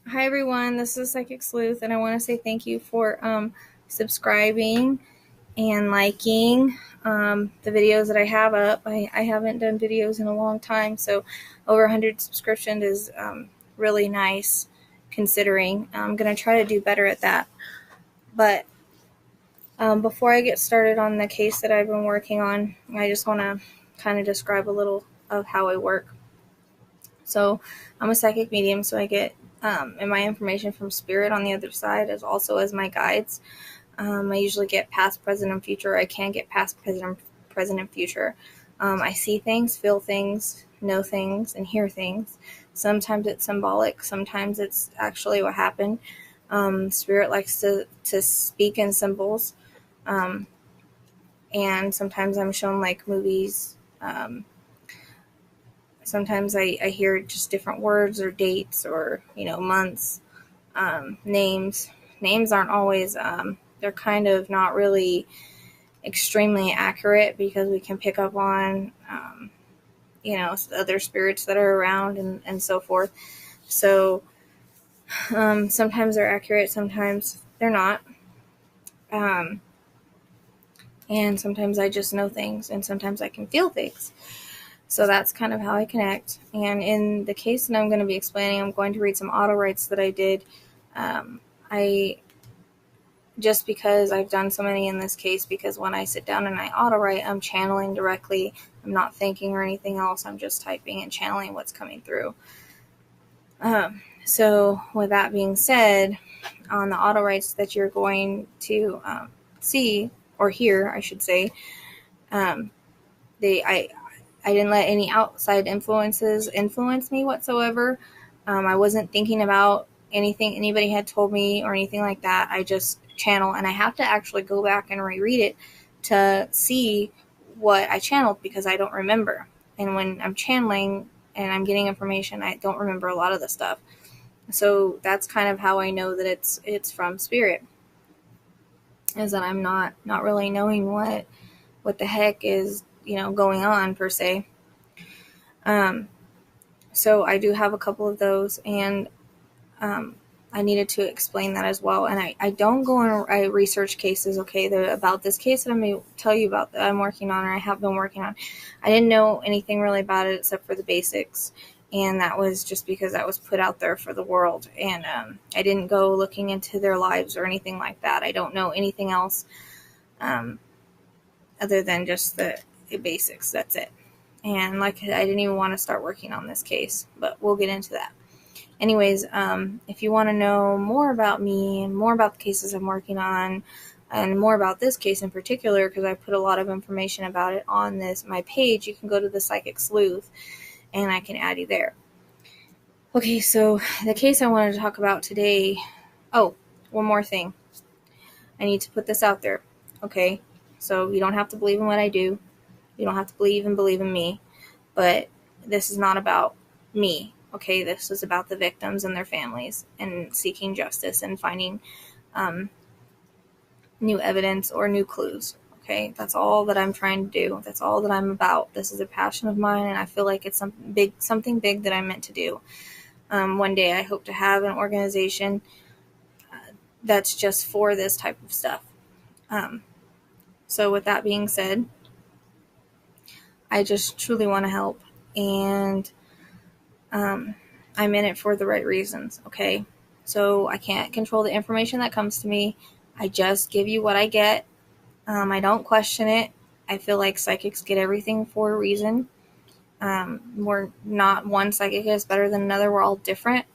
Hi everyone, this is Psychic Sleuth, and I want to say thank you for subscribing and liking the videos that I have up. I haven't done videos in a long time, so over 100 subscriptions is really nice considering. I'm going to try to do better at that. But before I get started on the case that I've been working on, I just want to kind of describe a little of how I work. So I'm a psychic medium, so I get and my information from spirit on the other side as also as my guides. I usually get past, present, and future. I can get past, present, and future. I see things, feel things, know things, and hear things. Sometimes it's symbolic. Sometimes it's actually what happened. Spirit likes to speak in symbols. And sometimes I'm shown like movies. Sometimes I hear just different words or dates or, months, names. Names aren't always, they're kind of not really extremely accurate because we can pick up on, other spirits that are around and so forth. So sometimes they're accurate, sometimes they're not. And sometimes I just know things, and sometimes I can feel things. So that's kind of how I connect. And in the case that I'm going to be explaining, I'm going to read some auto writes that I did. I just because I've done so many in this case, because when I sit down and I auto write, I'm channeling directly. I'm not thinking or anything else. I'm just typing and channeling what's coming through. So with that being said, on the auto writes that you're going to see or hear, I should say, I didn't let any outside influences influence me whatsoever. I wasn't thinking about anything anybody had told me or anything like that. I just channel, and I have to actually go back and reread it to see what I channeled because I don't remember. And when I'm channeling and I'm getting information, I don't remember a lot of the stuff. So that's kind of how I know that it's from spirit, is that I'm not really knowing what the heck is going on per se. So I do have a couple of those, and I needed to explain that as well. And I don't go and I research cases, okay, about this case that I'm going to tell you about that I'm working on, or I have been working on. I didn't know anything really about it except for the basics, and that was just because that was put out there for the world. And I didn't go looking into their lives or anything like that. I don't know anything else other than just the basics. That's it. And I didn't even want to start working on this case, but we'll get into that. Anyways, if you want to know more about me and more about the cases I'm working on, and more about this case in particular, because I put a lot of information about it on my page, you can go to the Psychic Sleuth, and I can add you there. Okay, so the case I wanted to talk about today. Oh, one more thing. I need to put this out there. Okay, so you don't have to believe in what I do. You don't have to believe in me, but this is not about me, okay? This is about the victims and their families and seeking justice and finding new evidence or new clues, okay? That's all that I'm trying to do. That's all that I'm about. This is a passion of mine, and I feel like it's something big that I'm meant to do. One day I hope to have an organization that's just for this type of stuff. So with that being said, I just truly want to help, and I'm in it for the right reasons, okay? So I can't control the information that comes to me. I just give you what I get. I don't question it. I feel like psychics get everything for a reason. We're not one psychic is better than another. We're all different.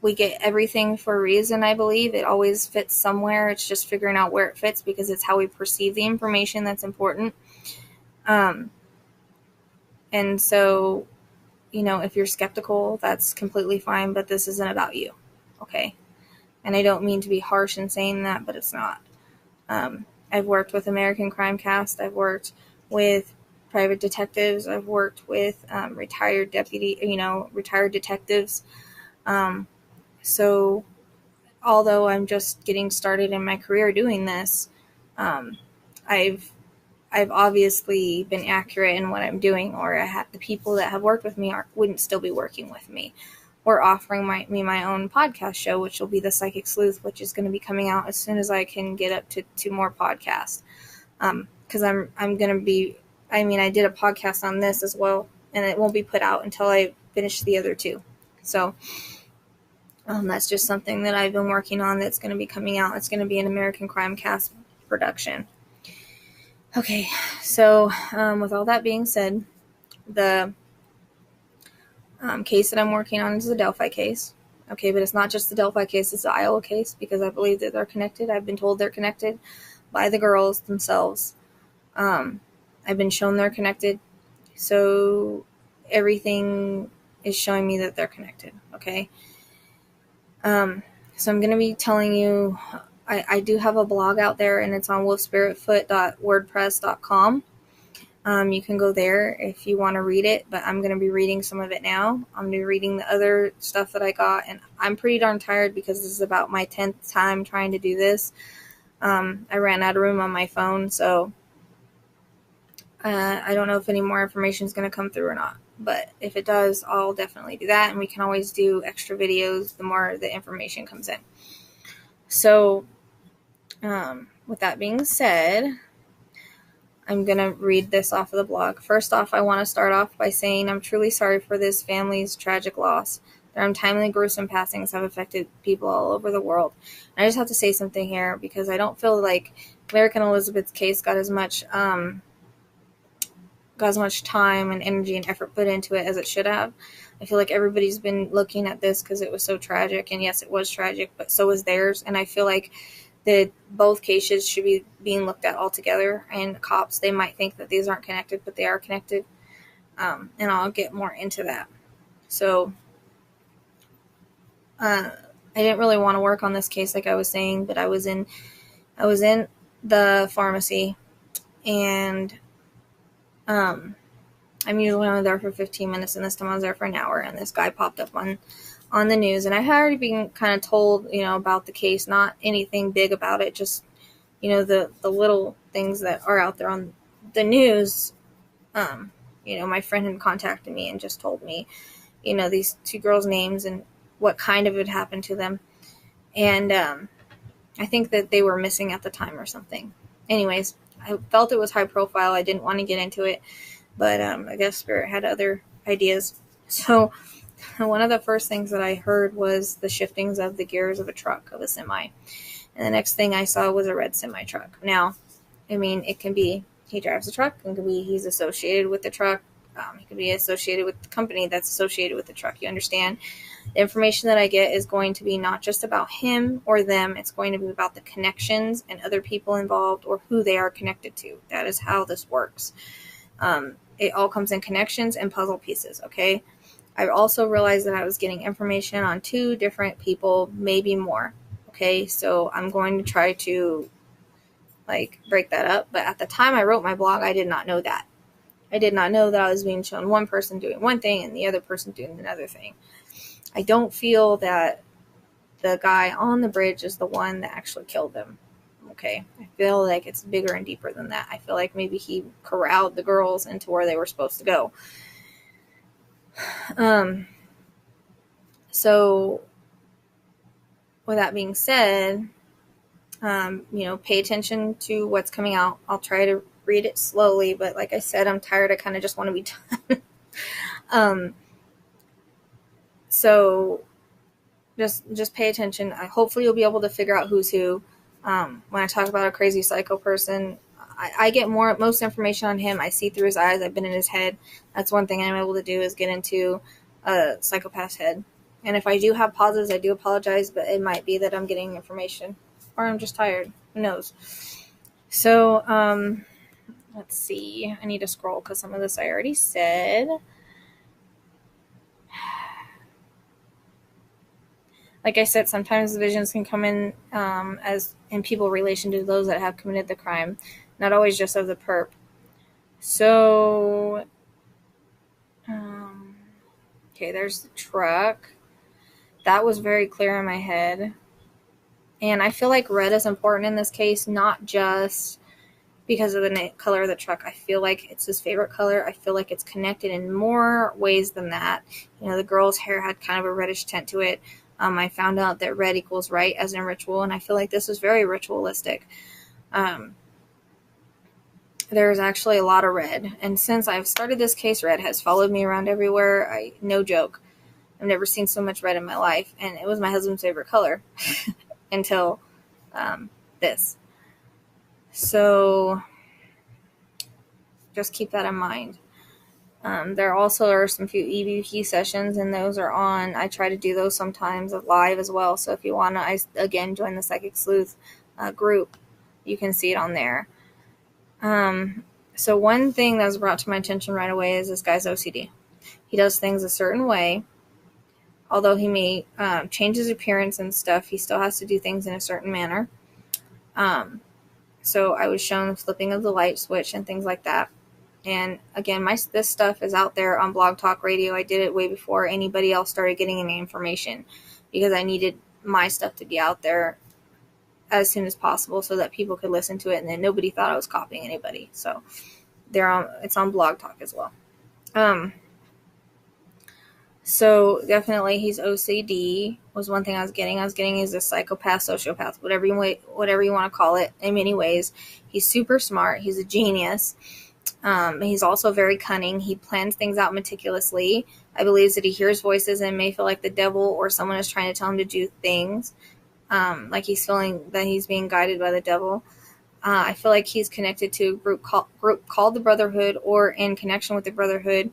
We get everything for a reason, I believe. It always fits somewhere. It's just figuring out where it fits because it's how we perceive the information that's important. And so, if you're skeptical, that's completely fine, but this isn't about you, okay? And I don't mean to be harsh in saying that, but it's not. I've worked with American Crime Cast. I've worked with private detectives. I've worked with retired detectives. So although I'm just getting started in my career doing this, I've obviously been accurate in what I'm doing, or the people that have worked with me wouldn't still be working with me. or offering me my own podcast show, which will be The Psychic Sleuth, which is going to be coming out as soon as I can get up to 2 more podcasts. Because I'm going to be, I did a podcast on this as well, and it won't be put out until I finish the other 2. So that's just something that I've been working on that's going to be coming out. It's going to be an American Crime Cast production. Okay, so with all that being said, the case that I'm working on is the Delphi case. Okay, but it's not just the Delphi case, it's the Iowa case, because I believe that they're connected. I've been told they're connected by the girls themselves. I've been shown they're connected. So everything is showing me that they're connected. Okay. So I'm going to be telling you, I do have a blog out there, and it's on wolfspiritfoot.wordpress.com. You can go there if you want to read it, but I'm going to be reading some of it now. I'm going to be reading the other stuff that I got, and I'm pretty darn tired because this is about my 10th time trying to do this. I ran out of room on my phone, so I don't know if any more information is going to come through or not. But if it does, I'll definitely do that, and we can always do extra videos the more the information comes in. So, with that being said, I'm going to read this off of the blog. First off, I want to start off by saying I'm truly sorry for this family's tragic loss. Their untimely, gruesome passings have affected people all over the world. And I just have to say something here, because I don't feel like American Elizabeth's case got as much time and energy and effort put into it as it should have. I feel like everybody's been looking at this because it was so tragic, and yes, it was tragic, but so was theirs. And I feel like that both cases should be being looked at all together. And cops, they might think that these aren't connected, but they are connected. And I'll get more into that. So I didn't really want to work on this case, like I was saying, but I was in the pharmacy, and I'm usually only there for 15 minutes, and this time I was there for an hour, and this guy popped up on the news, and I had already been kind of told, about the case, not anything big about it, just, the little things that are out there on the news. My friend had contacted me and just told me, these 2 girls' names and what kind of had happened to them, and I think that they were missing at the time or something. Anyways, I felt it was high profile. I didn't want to get into it, but I guess Spirit had other ideas. So one of the first things that I heard was the shiftings of the gears of a semi. And the next thing I saw was a red semi truck. Now, it can be he drives a truck, it can be he's associated with the truck. He could be associated with the company that's associated with the truck. You understand? The information that I get is going to be not just about him or them. It's going to be about the connections and other people involved, or who they are connected to. That is how this works. It all comes in connections and puzzle pieces, okay? I also realized that I was getting information on 2 different people, maybe more, okay? So I'm going to try to, break that up. But at the time I wrote my blog, I did not know that. I did not know that I was being shown one person doing one thing and the other person doing another thing. I don't feel that the guy on the bridge is the one that actually killed them. Okay. I feel like it's bigger and deeper than that. I feel like maybe he corralled the girls into where they were supposed to go. So with that being said, pay attention to what's coming out. I'll try to read it slowly, but like I said, I'm tired. I kind of just want to be done. So just pay attention. Hopefully you'll be able to figure out who's who. When I talk about a crazy psycho person, I get most information on him. I see through his eyes. I've been in his head. That's one thing I'm able to do, is get into a psychopath's head. And if I do have pauses, I do apologize, but it might be that I'm getting information, or I'm just tired. Who knows? So, let's see. I need to scroll because some of this I already said. Like I said, sometimes the visions can come in as in people relation to those that have committed the crime, not always just of the perp. So, okay, there's the truck. That was very clear in my head. And I feel like red is important in this case, not just because of the color of the truck. I feel like it's his favorite color. I feel like it's connected in more ways than that. You know, the girl's hair had kind of a reddish tint to it. I found out that red equals right as in ritual, and I feel like this is very ritualistic. There's actually a lot of red, and since I've started this case, red has followed me around everywhere. No joke. I've never seen so much red in my life, and it was my husband's favorite color until this. So just keep that in mind. There also are some few EVP sessions, and those are on. I try to do those sometimes live as well. So if you want to, again, join the Psychic Sleuth group, you can see it on there. So one thing that was brought to my attention right away is this guy's OCD. He does things a certain way. Although he may change his appearance and stuff, he still has to do things in a certain manner. So I was shown the flipping of the light switch and things like that. And again, this stuff is out there on Blog Talk Radio. I did it way before anybody else started getting any information, because I needed my stuff to be out there as soon as possible so that people could listen to it, and then nobody thought I was copying anybody. So it's on Blog Talk as well. So definitely he's OCD was one thing I was getting. He's a psychopath, sociopath, whatever you want to call it. In many ways, he's super smart. He's a genius. He's also very cunning. He plans things out meticulously. I believe that he hears voices and may feel like the devil or someone is trying to tell him to do things. Like he's feeling that he's being guided by the devil. I feel like he's connected to a group called the Brotherhood, or in connection with the Brotherhood,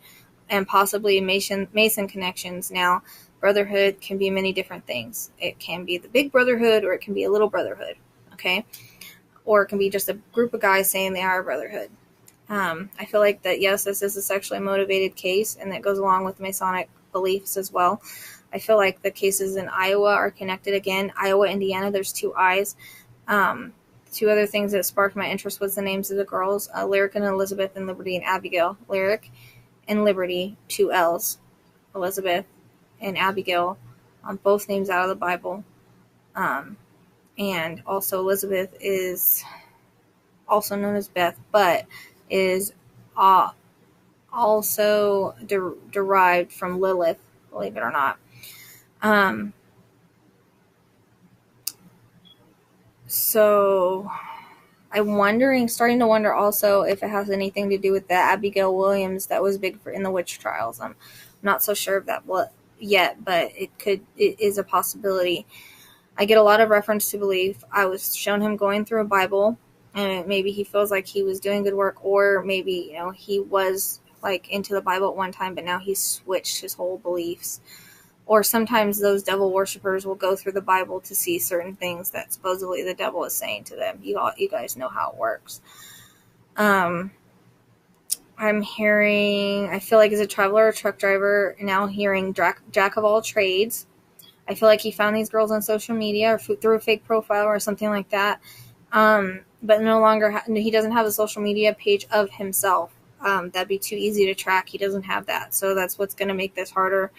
and possibly Mason connections. Now, Brotherhood can be many different things. It can be the big Brotherhood, or it can be a little Brotherhood, okay? Or it can be just a group of guys saying they are a Brotherhood. I feel like that, yes, this is a sexually motivated case, and that goes along with Masonic beliefs as well. I feel like the cases in Iowa are connected again. Iowa, Indiana, there's 2 eyes. 2 other things that sparked my interest was the names of the girls, Lyric and Elizabeth, and Liberty and Abigail. Lyric and Liberty, 2 L's. Elizabeth and Abigail, both names out of the Bible. And also Elizabeth is also known as Beth, but is also derived from Lilith, believe it or not. So I'm starting to wonder also if it has anything to do with the Abigail Williams that was big in the witch trials. I'm not so sure of that yet, but it is a possibility. I get a lot of reference to belief. I was shown him going through a Bible, and maybe he feels like he was doing good work, or maybe, he was like into the Bible at one time, but now he's switched his whole beliefs. Or sometimes those devil worshippers will go through the Bible to see certain things that supposedly the devil is saying to them. You guys know how it works. I'm hearing, I feel like as a traveler or truck driver, now hearing jack of all trades. I feel like he found these girls on social media or through a fake profile or something like that. But no longer, he doesn't have a social media page of himself. That'd be too easy to track. He doesn't have that. So that's what's going to make this harder.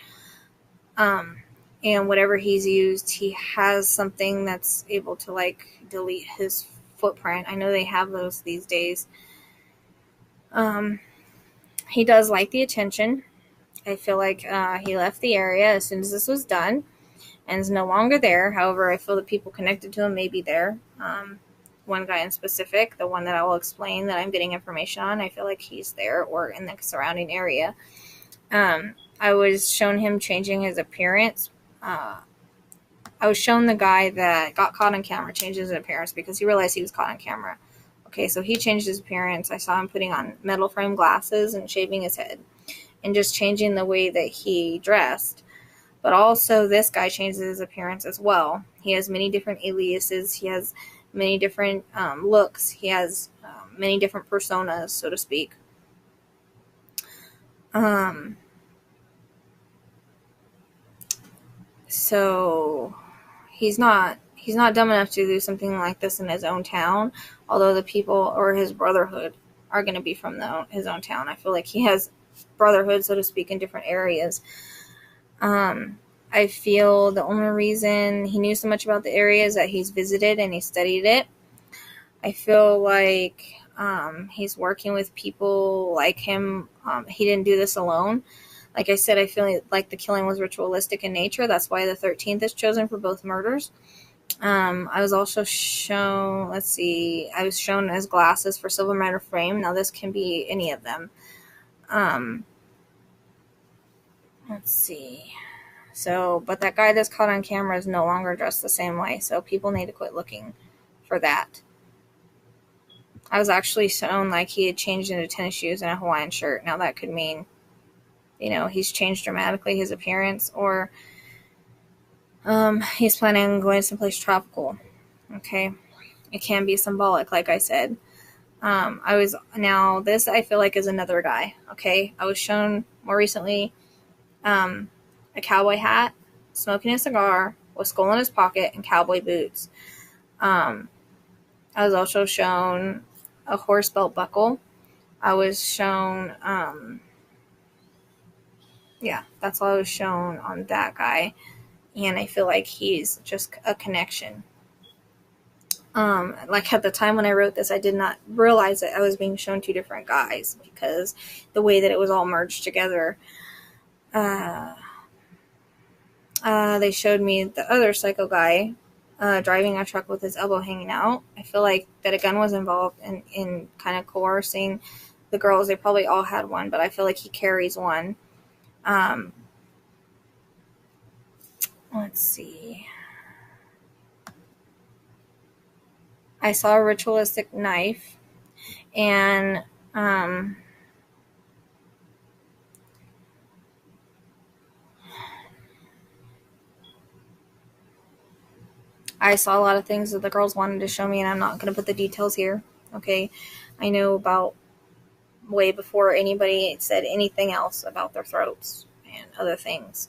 And whatever he's used, he has something that's able to delete his footprint. I know they have those these days. He does like the attention. I feel like he left the area as soon as this was done and is no longer there. However, I feel the people connected to him may be there. One guy in specific, the one that I will explain that I'm getting information on, I feel like he's there or in the surrounding area. I was shown him changing his appearance. I was shown the guy that got caught on camera changed his appearance because he realized he was caught on camera. Okay, so he changed his appearance. I saw him putting on metal frame glasses and shaving his head and just changing the way that he dressed. But also this guy changes his appearance as well. He has many different aliases. He has many different looks. He has many different personas, so to speak. So he's not dumb enough to do something like this in his own town, although the people or his brotherhood are going to be from his own town. I feel like he has brotherhood, so to speak, in different areas. I feel the only reason he knew so much about the area is that he's visited and he studied it. I feel like He's working with people like him. He didn't do this alone. Like I said, I feel like the killing was ritualistic in nature. That's why the 13th is chosen for both murders. I was also shown, I was shown as glasses for silver matter frame. Now this can be any of them. Let's see. So, but that guy that's caught on camera is no longer dressed the same way. So people need to quit looking for that. I was actually shown like he had changed into tennis shoes and a Hawaiian shirt. Now that could mean, he's changed dramatically his appearance, or he's planning on going someplace tropical. Okay. It can be symbolic, like I said. This I feel like is another guy. Okay. I was shown more recently, a cowboy hat, smoking a cigar, with skull in his pocket, and cowboy boots. I was also shown a horse belt buckle. I was shown, that's all I was shown on that guy. And I feel like he's just a connection. Like at the time when I wrote this, I did not realize that I was being shown two different guys because the way that it was all merged together. They showed me the other psycho guy driving a truck with his elbow hanging out. I feel like that a gun was involved in kind of coercing the girls. They probably all had one, but I feel like he carries one. Let's see. I saw a ritualistic knife, and I saw a lot of things that the girls wanted to show me, and I'm not going to put the details here. Okay, I know about way before anybody said anything else about their throats and other things.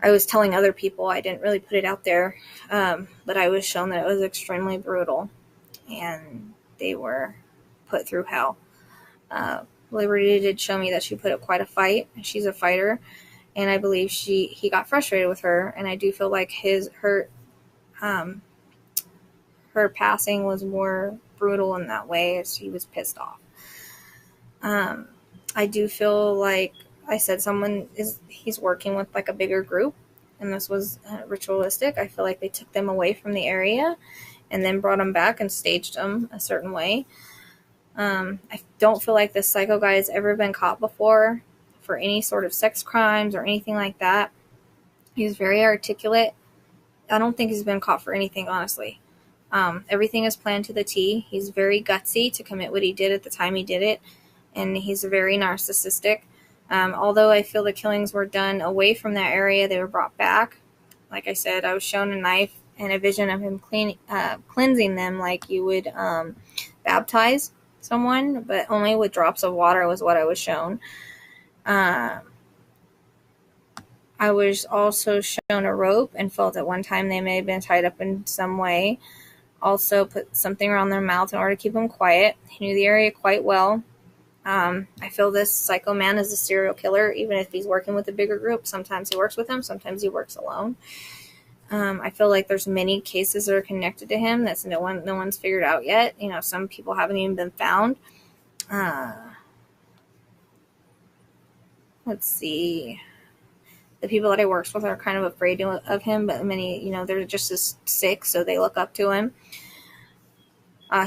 I was telling other people, I didn't really put it out there, but I was shown that it was extremely brutal, and they were put through hell. Liberty did show me that she put up quite a fight. She's a fighter, and I believe he got frustrated with her, and I do feel like her passing was more brutal in that way, as he was pissed off. I do feel like I said he's working with like a bigger group, and this was ritualistic. I feel like they took them away from the area and then brought them back and staged them a certain way. I don't feel like this psycho guy has ever been caught before for any sort of sex crimes or anything like that. He's very articulate. I don't think he's been caught for anything, honestly. Everything is planned to the T. He's very gutsy to commit what he did at the time he did it, and he's very narcissistic. Although I feel the killings were done away from that area, they were brought back. Like I said, I was shown a knife and a vision of him cleansing them like you would baptize someone, but only with drops of water was what I was shown. I was also shown a rope and felt at one time they may have been tied up in some way. Also put something around their mouth in order to keep them quiet. He knew the area quite well. I feel this psycho man is a serial killer, even if he's working with a bigger group. Sometimes he works with them, sometimes he works alone. I feel like there's many cases that are connected to him that's no one's figured out yet. Some people haven't even been found. Let's see. The people that I works with are kind of afraid of him, but many, they're just as sick, so they look up to him.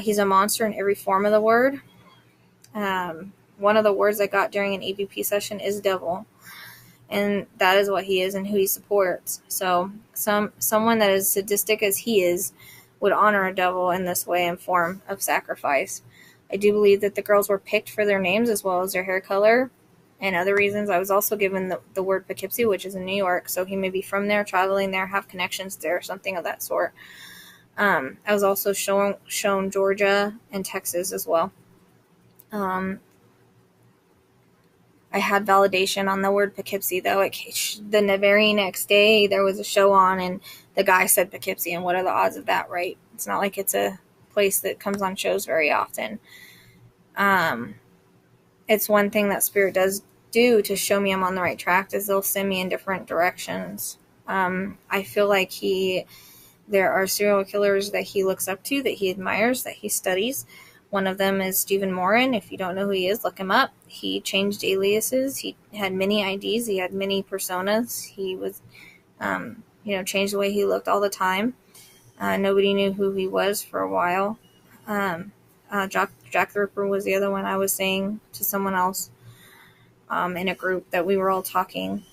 He's a monster in every form of the word. One of the words I got during an EVP session is devil, and that is what he is and who he supports. So someone that is sadistic as he is would honor a devil in this way in form of sacrifice. I do believe that the girls were picked for their names as well as their hair color and other reasons. I was also given the word Poughkeepsie, which is in New York, so he may be from there, traveling there, have connections there, something of that sort. I was also shown Georgia and Texas as well. I had validation on the word Poughkeepsie, though. The very next day, there was a show on, and the guy said Poughkeepsie, and what are the odds of that, right? It's not like it's a place that comes on shows very often. It's one thing that Spirit does do to show me I'm on the right track, is they'll send me in different directions. I feel like he There are serial killers that he looks up to, that he admires, that he studies. One of them is Stephen Morin. If you don't know who he is, look him up. He changed aliases. He had many IDs. He had many personas. He was, changed the way he looked all the time. Nobody knew who he was for a while. Jack the Ripper was the other one I was saying to someone else in a group that we were all talking.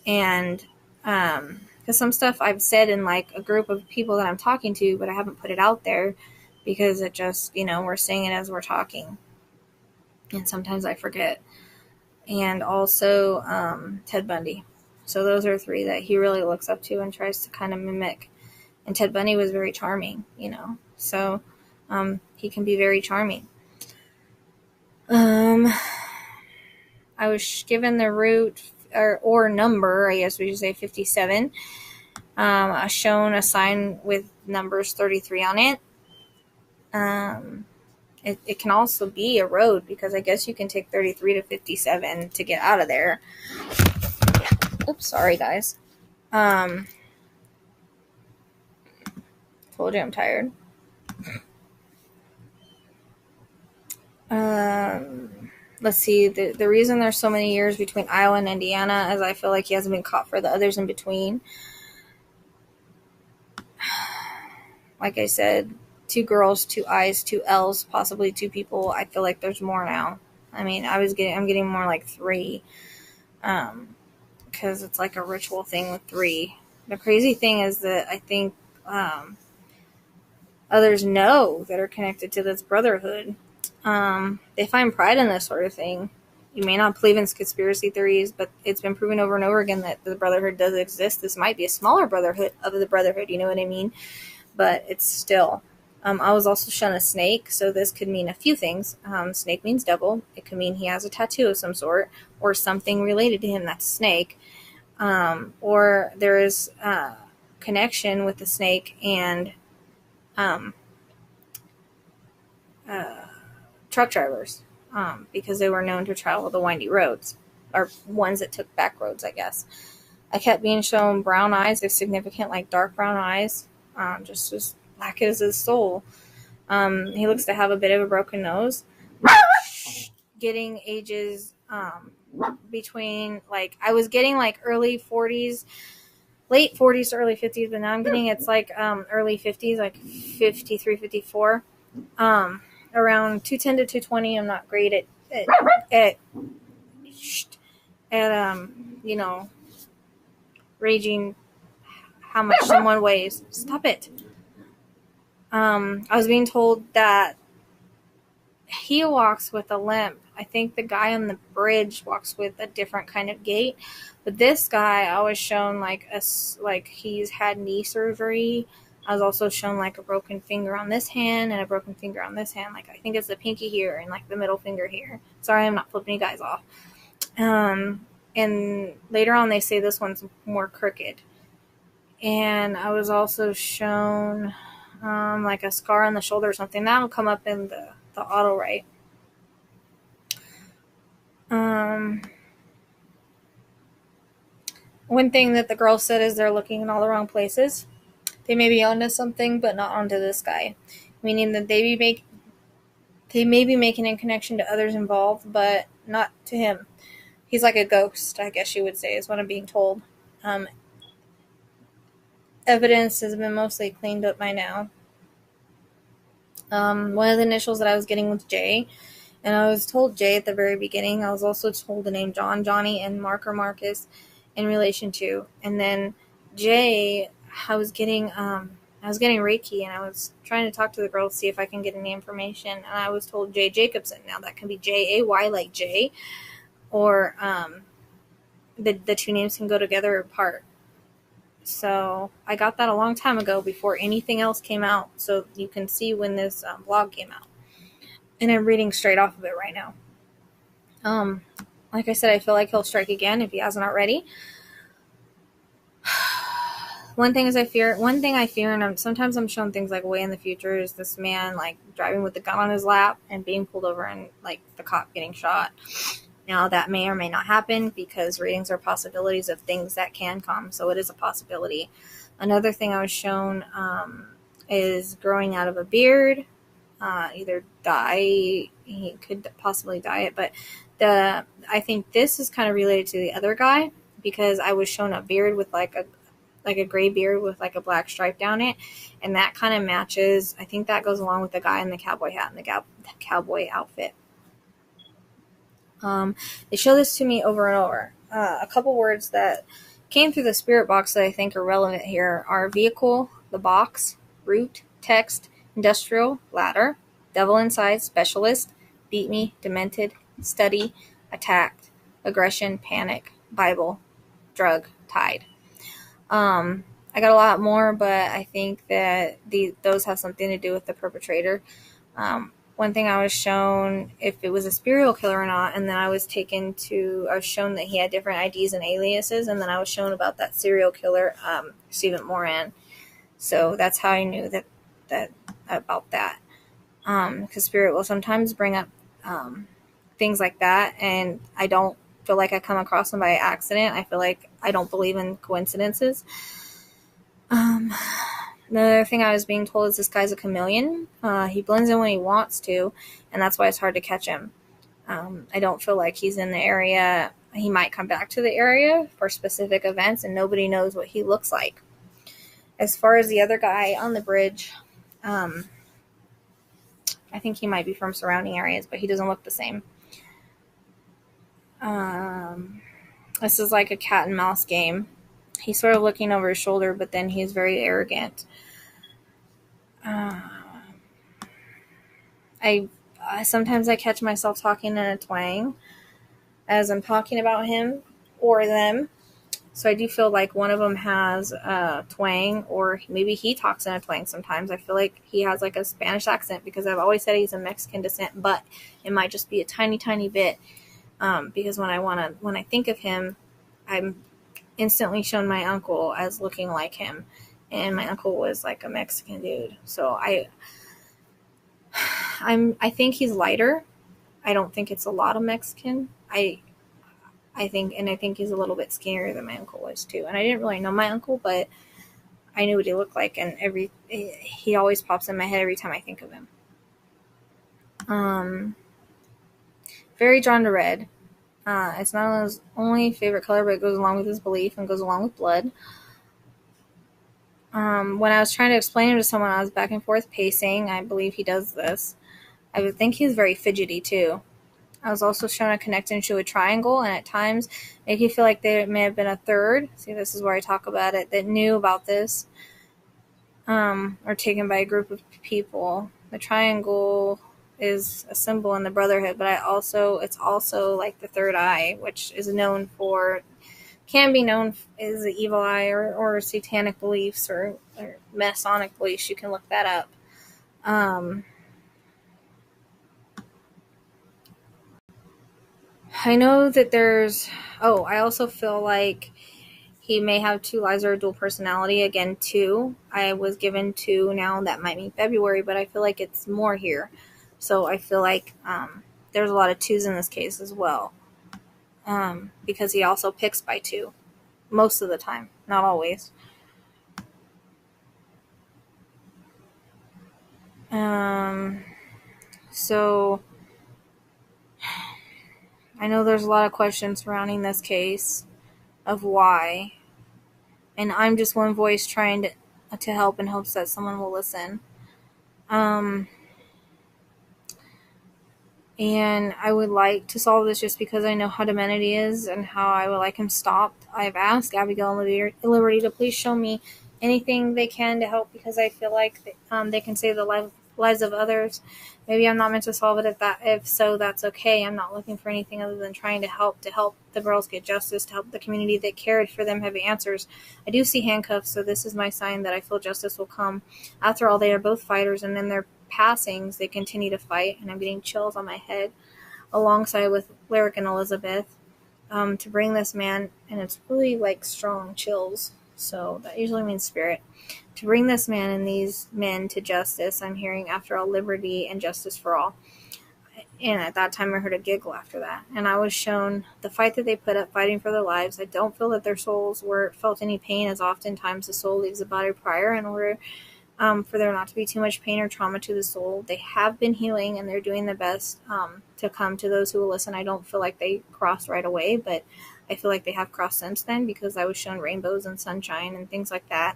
And because some stuff I've said in like a group of people that I'm talking to, but I haven't put it out there because it just, we're saying it as we're talking. And sometimes I forget. And also Ted Bundy. So those are three that he really looks up to and tries to kind of mimic. And Ted Bundy was very charming, So he can be very charming. I was given the route or number, I guess we should say 57. Shown a sign with numbers 33 on it. It can also be a road because I guess you can take 33 to 57 to get out of there. Oops, sorry guys. Told you I'm tired. Let's see. The reason there's so many years between Iowa and Indiana is I feel like he hasn't been caught for the others in between. Like I said, 2 girls, 2 I's, 2 L's, possibly 2 people. I feel like there's more now. I mean, I'm getting more like 3. Because it's like a ritual thing with 3. The crazy thing is that I think others know that are connected to this brotherhood. They find pride in this sort of thing. You may not believe in conspiracy theories, but it's been proven over and over again that the brotherhood does exist. This might be a smaller brotherhood of the brotherhood, you know what I mean? But it's still. I was also shown a snake, so this could mean a few things. Snake means devil. It could mean he has a tattoo of some sort, or something related to him that's a snake. Or there is connection with the snake and truck drivers, because they were known to travel the windy roads, or ones that took back roads, I guess. I kept being shown brown eyes, they're significant, like dark brown eyes, just as black as his soul. He looks to have a bit of a broken nose. Getting ages between, like, I was getting like early 40s, late 40s to early 50s, but now I'm getting it's like early 50s, like 53, 54. Around 210 to 220. I'm not great at raging how much someone weighs. Stop it. I was being told that he walks with a limp. I think the guy on the bridge walks with a different kind of gait, but this guy, I was shown like he's had knee surgery. I was also shown like a broken finger on this hand and a broken finger on this hand. Like I think it's the pinky here and like the middle finger here. Sorry, I'm not flipping you guys off. And later on they say this one's more crooked. And I was also shown like a scar on the shoulder or something. That'll come up in the auto right. One thing that the girl said is they're looking in all the wrong places. They may be onto something, but not onto this guy. Meaning that they may be making a connection to others involved, but not to him. He's like a ghost, I guess you would say, is what I'm being told. Evidence has been mostly cleaned up by now. One of the initials that I was getting was J, and I was told J at the very beginning. I was also told the name John, Johnny, and Mark or Marcus in relation to. And then J, I was getting Reiki, and I was trying to talk to the girl to see if I can get any information, and I was told J Jacobson. Now that can be Jay like Jay, or the two names can go together or apart. So I got that a long time ago before anything else came out, so you can see when this blog came out. And I'm reading straight off of it right now. Like I said, I feel like he'll strike again if he hasn't already. One thing I fear, and sometimes I'm shown things like way in the future, is this man like driving with the gun on his lap and being pulled over and like the cop getting shot. Now, that may or may not happen because readings are possibilities of things that can come, so it is a possibility. Another thing I was shown is growing out of a beard, either dye, he could possibly dye it, but I think this is kind of related to the other guy, because I was shown a beard with like a gray beard with like a black stripe down it, and that kind of matches. I think that goes along with the guy in the cowboy hat and the cowboy outfit. They show this to me over and over. A couple words that came through the spirit box that I think are relevant here are vehicle, the box, root, text, industrial, ladder, devil inside, specialist, beat me, demented, study, attacked, aggression, panic, Bible, drug, tide. I got a lot more, but I think that those have something to do with the perpetrator. One thing I was shown if it was a serial killer or not, and then I was shown that he had different IDs and aliases, and then I was shown about that serial killer, Stephen Moran. So that's how I knew that about that. Because spirit will sometimes bring up things like that, and I don't feel like I come across them by accident. I feel like I don't believe in coincidences. Another thing I was being told is this guy's a chameleon. He blends in when he wants to, and that's why it's hard to catch him. I don't feel like he's in the area. He might come back to the area for specific events, and nobody knows what he looks like. As far as the other guy on the bridge, I think he might be from surrounding areas, but he doesn't look the same. This is like a cat and mouse game. He's sort of looking over his shoulder, but then he's very arrogant. Sometimes I catch myself talking in a twang as I'm talking about him or them. So I do feel like one of them has a twang, or maybe he talks in a twang sometimes. I feel like he has like a Spanish accent, because I've always said he's a Mexican descent, but it might just be a tiny, tiny bit. Because when I think of him, I'm instantly shown my uncle as looking like him, and my uncle was like a Mexican dude. So I think he's lighter. I don't think it's a lot of Mexican. I think he's a little bit skinnier than my uncle was too. And I didn't really know my uncle, but I knew what he looked like, and he always pops in my head every time I think of him. Very drawn to red. It's not his only favorite color, but it goes along with his belief and goes along with blood. When I was trying to explain him to someone, I was back and forth pacing. I believe he does this. I would think he's very fidgety too. I was also shown a connection to a triangle, and at times make you feel like there may have been a third. See, this is where I talk about it, that knew about this, or taken by a group of people. The triangle is a symbol in the brotherhood, but it's also like the third eye, which is can be known as the evil eye, or satanic beliefs, or Masonic beliefs. You can look that up. I know that I also feel like he may have 2 lives or a dual personality. Again, 2. I was given 2 now. That might mean February, but I feel like it's more here. So I feel like there's a lot of 2s in this case as well. Because he also picks by 2. Most of the time. Not always. So I know there's a lot of questions surrounding this case of why. And I'm just one voice trying to help in hopes that someone will listen. And I would like to solve this just because I know how demented he is and how I would like him stopped. I've asked Abigail and Liberty to please show me anything they can to help, because I feel like they can save the lives of others. Maybe I'm not meant to solve it. If so, that's okay. I'm not looking for anything other than trying to help the girls get justice, to help the community that cared for them have answers. I do see handcuffs, so this is my sign that I feel justice will come. After all, they are both fighters, and in their passings they continue to fight, and I'm getting chills on my head alongside with Lyric and Elizabeth to bring this man, and it's really like strong chills, so that usually means spirit, to bring this man and these men to justice. I'm hearing after all, liberty and justice for all. And at that time, I heard a giggle after that. And I was shown the fight that they put up fighting for their lives. I don't feel that their souls felt any pain, as oftentimes the soul leaves the body prior in order for there not to be too much pain or trauma to the soul. They have been healing, and they're doing their best to come to those who will listen. I don't feel like they crossed right away, but I feel like they have crossed since then, because I was shown rainbows and sunshine and things like that.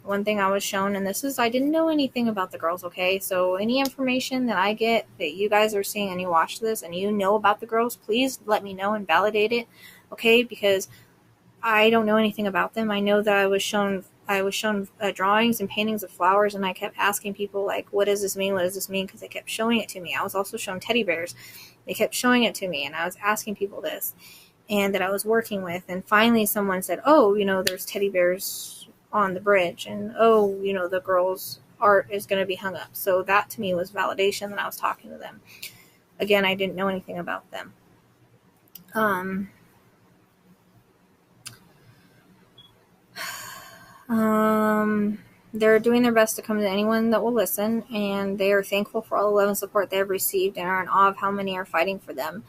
One thing I was shown, and I didn't know anything about the girls, okay? So any information that I get that you guys are seeing and you watch this and you know about the girls, please let me know and validate it, okay? Because I don't know anything about them. I know that I was shown drawings and paintings of flowers, and I kept asking people, like, what does this mean? What does this mean? Because they kept showing it to me. I was also shown teddy bears. They kept showing it to me, and I was asking people this, and that I was working with. And finally someone said, oh, there's teddy bears on the bridge, and oh, the girls' art is going to be hung up. So that to me was validation that I was talking to them. Again, I didn't know anything about them. They're doing their best to come to anyone that will listen, and they are thankful for all the love and support they have received, and are in awe of how many are fighting for them.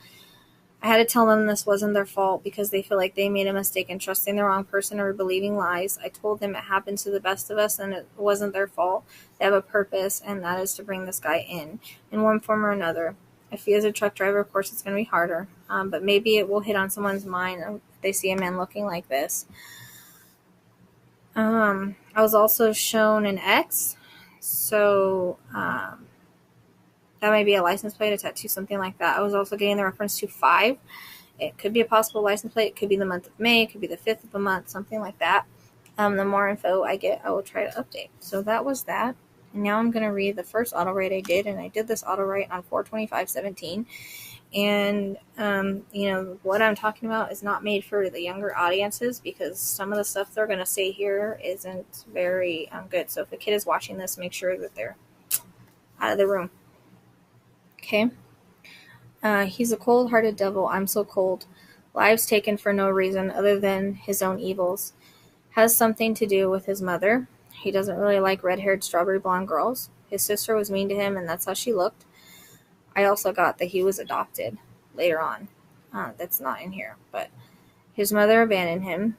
I had to tell them this wasn't their fault, because they feel like they made a mistake in trusting the wrong person or believing lies. I told them it happens to the best of us, and it wasn't their fault. They have a purpose, and that is to bring this guy in one form or another. If he is a truck driver, of course it's going to be harder, but maybe it will hit on someone's mind if they see a man looking like this. I was also shown an X, so that might be a license plate, a tattoo, something like that. I was also getting the reference to 5. It could be a possible license plate. It could be the month of May. It could be the 5th of the month, something like that. The more info I get, I will try to update. So that was that. And now I'm going to read the first auto write I did, and I did this auto write on 4/25/17. And, what I'm talking about is not made for the younger audiences, because some of the stuff they're going to say here isn't very good. So if a kid is watching this, make sure that they're out of the room. Okay. He's a cold-hearted devil. I'm so cold. Lives taken for no reason other than his own evils. Has something to do with his mother. He doesn't really like red-haired, strawberry blonde girls. His sister was mean to him, and that's how she looked. I also got that he was adopted later on. That's not in here, but his mother abandoned him.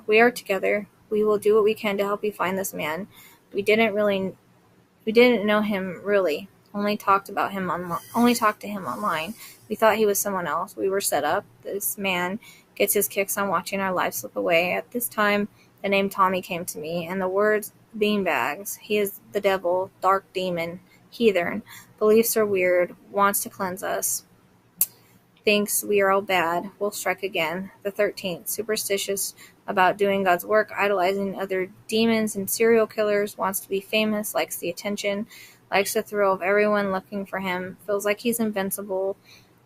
We are together. We will do what we can to help you find this man. We didn't know him really. Only talked to him online. We thought he was someone else. We were set up. This man gets his kicks on watching our lives slip away. At this time, the name Tommy came to me, and the words beanbags. He is the devil, dark demon, heathen. Beliefs are weird, wants to cleanse us. Thinks we are all bad, will strike again. The 13th, superstitious about doing God's work, idolizing other demons and serial killers, wants to be famous, likes the attention, likes the thrill of everyone looking for him, feels like he's invincible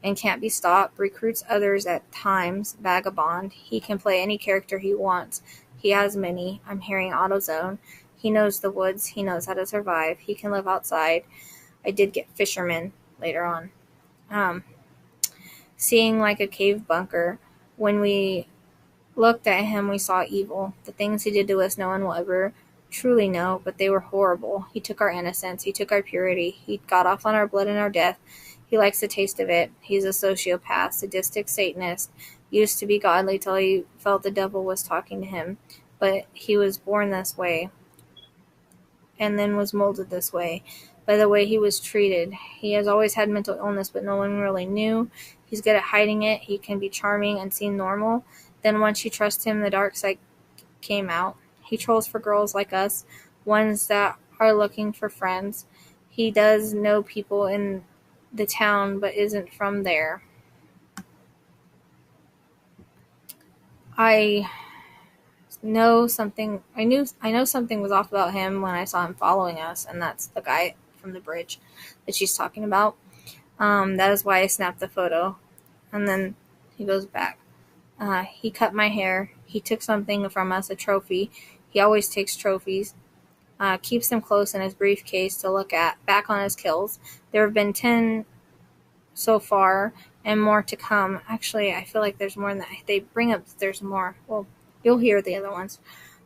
and can't be stopped, recruits others at times, vagabond. He can play any character he wants. He has many. I'm hearing AutoZone. He knows the woods. He knows how to survive. He can live outside. I did get fisherman later on. Seeing like a cave bunker. When we looked at him, we saw evil. The things he did to us, no one will ever truly know, but they were horrible. He took our innocence. He took our purity. He got off on our blood and our death. He likes the taste of it. He's a sociopath, sadistic Satanist. Used to be godly till he felt the devil was talking to him. But he was born this way and then was molded this way by the way he was treated. He has always had mental illness, but no one really knew. He's good at hiding it. He can be charming and seem normal. Then once you trust him, the dark side came out. He trolls for girls like us, ones that are looking for friends. He does know people in the town, but isn't from there. I know something was off about him when I saw him following us, and that's the guy from the bridge that she's talking about. That is why I snapped the photo. And then he goes back. He cut my hair. He took something from us, a trophy. He always takes trophies. Keeps them close in his briefcase to look at. Back on his kills. There have been 10 so far, and more to come. Actually, I feel like there's more than that. They bring up that there's more. Well, you'll hear the other ones.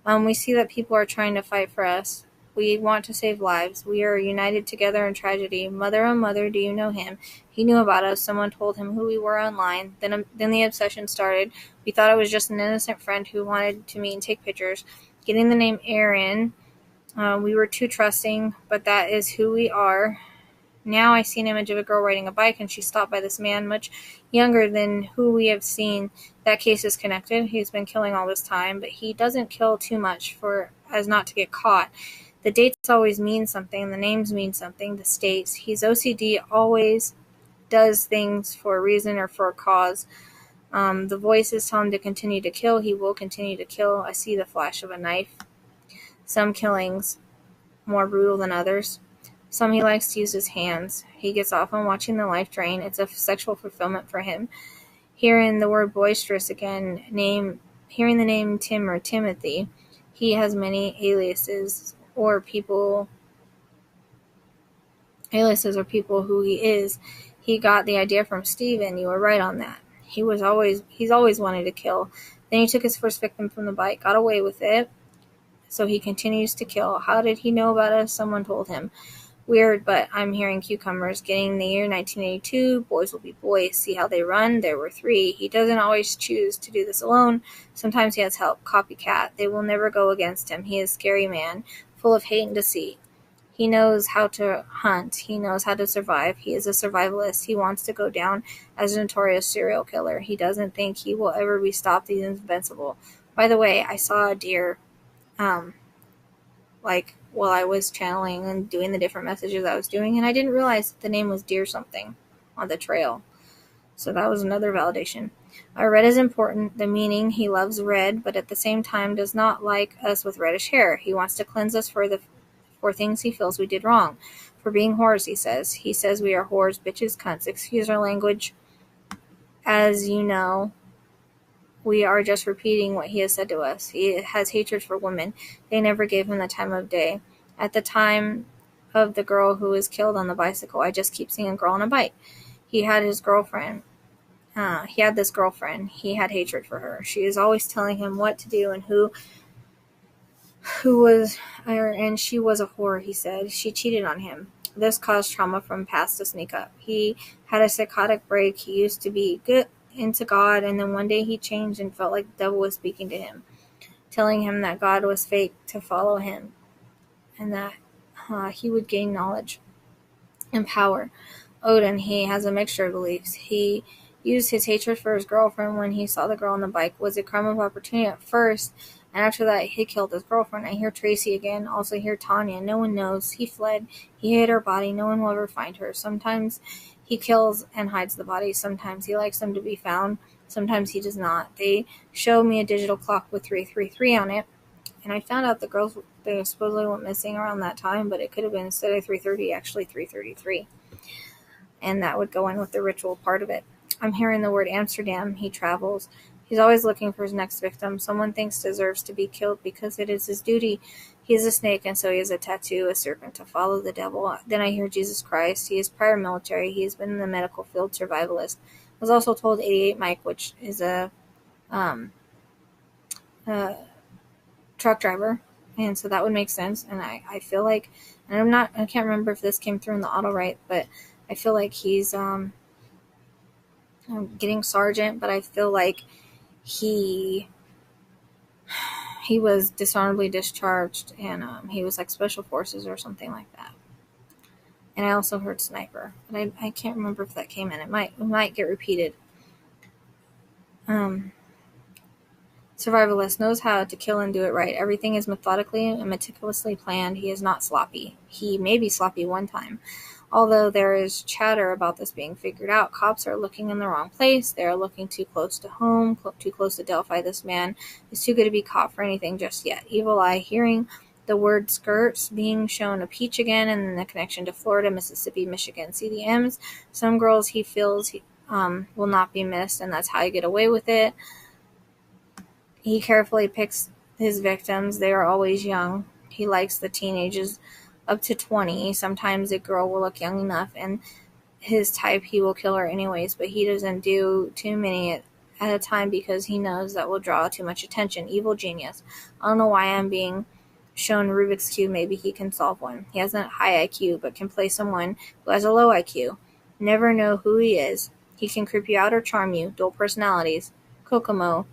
We see that people are trying to fight for us. We want to save lives. We are united together in tragedy. Mother, oh mother, do you know him? He knew about us. Someone told him who we were online. Then the obsession started. We thought it was just an innocent friend who wanted to meet and take pictures. Getting the name Aaron, we were too trusting, but that is who we are. Now I see an image of a girl riding a bike, and she's stopped by this man much younger than who we have seen. That case is connected. He's been killing all this time, but he doesn't kill too much as not to get caught. The dates always mean something. The names mean something. The states. He's OCD, always does things for a reason or for a cause. The voices tell him to continue to kill. He will continue to kill. I see the flash of a knife. Some killings more brutal than others. Some he likes to use his hands. He gets off on watching the life drain. It's a sexual fulfillment for him. Hearing the word boisterous again, hearing the name Tim or Timothy, he has many aliases or people who he is. He got the idea from Steven. You were right on that. He's always wanted to kill. Then he took his first victim from the bike, got away with it, so he continues to kill. How did he know about us? Someone told him. Weird, but I'm hearing cucumbers. Getting the year 1982, boys will be boys. See how they run? There were 3. He doesn't always choose to do this alone. Sometimes he has help. Copycat. They will never go against him. He is a scary man, full of hate and deceit. He knows how to hunt. He knows how to survive. He is a survivalist. He wants to go down as a notorious serial killer. He doesn't think he will ever be stopped. He's invincible. By the way, I saw a deer, while I was channeling and doing the different messages I was doing, and I didn't realize that the name was Deer something on the trail. So that was another validation. Red is important. The meaning, he loves red, but at the same time does not like us with reddish hair. He wants to cleanse us for things he feels we did wrong. For being whores, he says. He says we are whores, bitches, cunts. Excuse our language. As you know, we are just repeating what he has said to us. He has hatred for women. They never gave him the time of day. At the time of the girl who was killed on the bicycle, I just keep seeing a girl on a bike. He had his girlfriend. He had this girlfriend. He had hatred for her. She is always telling him what to do and and she was a whore, he said. She cheated on him. This caused trauma from past to sneak up. He had a psychotic break. He used to be good into God, and then one day he changed and felt like the devil was speaking to him, telling him that God was fake to follow him, and that he would gain knowledge and power. Odin, he has a mixture of beliefs. He used his hatred for his girlfriend when he saw the girl on the bike was a crime of opportunity at first, and after that he killed his girlfriend. I hear Tracy again, also hear Tanya. No one knows. He fled. He hid her body. No one will ever find her. Sometimes he kills and hides the body. Sometimes he likes them to be found. Sometimes he does not. They showed me a digital clock with 333 on it, and I found out the girls they supposedly went missing around that time, but it could have been, instead of 330, actually 333. And that would go in with the ritual part of it. I'm hearing the word Amsterdam. He travels. He's always looking for his next victim. Someone thinks deserves to be killed because it is his duty. He is a snake, and so he has a tattoo, a serpent, to follow the devil. Then I hear Jesus Christ. He is prior military. He has been in the medical field, survivalist. I was also told 88 Mike, which is a truck driver, and so that would make sense. And I feel like, and I can't remember if this came through in the auto right, but I feel like he's getting sergeant, but I feel like he was dishonorably discharged, and he was like special forces or something like that. And I also heard sniper, but I can't remember if that came in. It might get repeated. Survivalist knows how to kill and do it right. Everything is methodically and meticulously planned. He is not sloppy. He may be sloppy one time. Although there is chatter about this being figured out, cops are looking in the wrong place. They are looking too close to home, too close to Delphi. This man is too good to be caught for anything just yet. Evil Eye, hearing the word skirts being shown a peach again, and then the connection to Florida, Mississippi, Michigan, CDMs. Some girls he feels will not be missed, and that's how you get away with it. He carefully picks his victims. They are always young. He likes the teenagers up to 20. Sometimes a girl will look young enough, and his type, he will kill her anyways, but he doesn't do too many at a time because he knows that will draw too much attention. Evil genius. I don't know why I'm being shown Rubik's Cube, maybe he can solve one. He has a high IQ, but can play someone who has a low IQ. Never know who he is. He can creep you out or charm you. Dual personalities. Kokomo.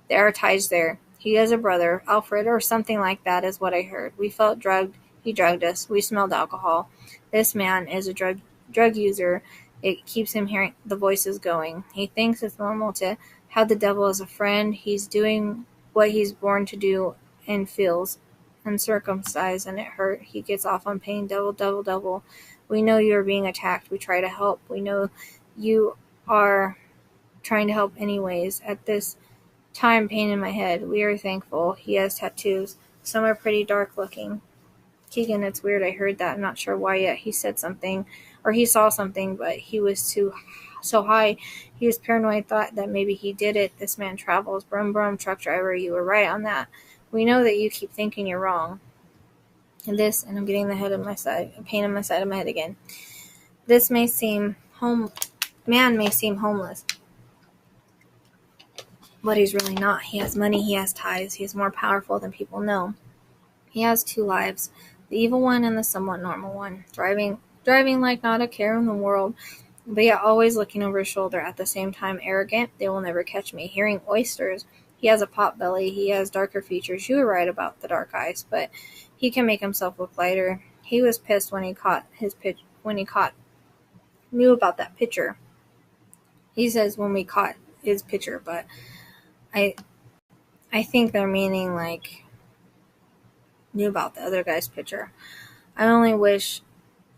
There are ties there. He has a brother, Alfred, or something like that is what I heard. We felt drugged. He drugged us. We smelled alcohol. This man is a drug user. It keeps him hearing the voices going. He thinks it's normal to have the devil as a friend. He's doing what he's born to do and feels uncircumcised, and it hurt. He gets off on pain. Devil, devil, devil. We know you are being attacked. We try to help. We know you are trying to help anyways. At this time, pain in my head. We are thankful. He has tattoos. Some are pretty dark looking. Keegan, it's weird. I heard that. I'm not sure why yet. He said something, or he saw something, but he was so high. He was paranoid, thought that maybe he did it. This man travels. Brum, brum, truck driver. You were right on that. We know that you keep thinking you're wrong. And I'm getting the head of my side, pain on my side of my head again. This man may seem homeless, but he's really not. He has money, he has ties, he is more powerful than people know. He has two lives, the evil one and the somewhat normal one, driving like not a care in the world, but yet always looking over his shoulder, at the same time arrogant. They will never catch me. Hearing oysters. He has a pot belly. He has darker features. You were right about the dark eyes, but he can make himself look lighter. He was pissed when he knew about that picture. He says when we caught his picture, but I think they're meaning like knew about the other guy's picture. I only wish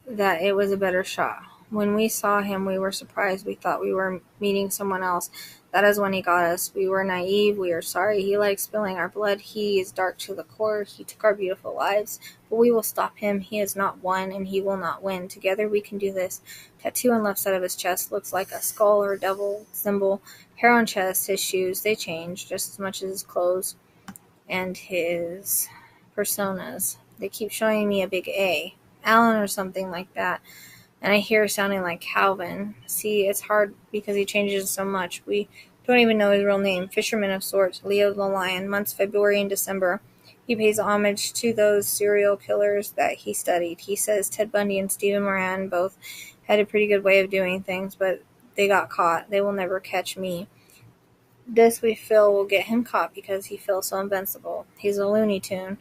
that it was a better shot. When we saw him, we were surprised. We thought we were meeting someone else. That is when he got us. We were naive. We are sorry. He likes spilling our blood. He is dark to the core. He took our beautiful lives. But we will stop him. He has not won, and he will not win. Together we can do this. Tattoo on left side of his chest looks like a skull or a devil symbol. Hair on chest. His shoes, they change just as much as his clothes and his personas. They keep showing me a big A. Alan or something like that. And I hear sounding like Calvin. See, it's hard because he changes so much. We don't even know his real name. Fisherman of sorts. Leo the Lion. Months February and December. He pays homage to those serial killers that he studied. He says Ted Bundy and Stephen Moran both had a pretty good way of doing things, but they got caught. They will never catch me. This we feel will get him caught because he feels so invincible. He's a Looney Tune.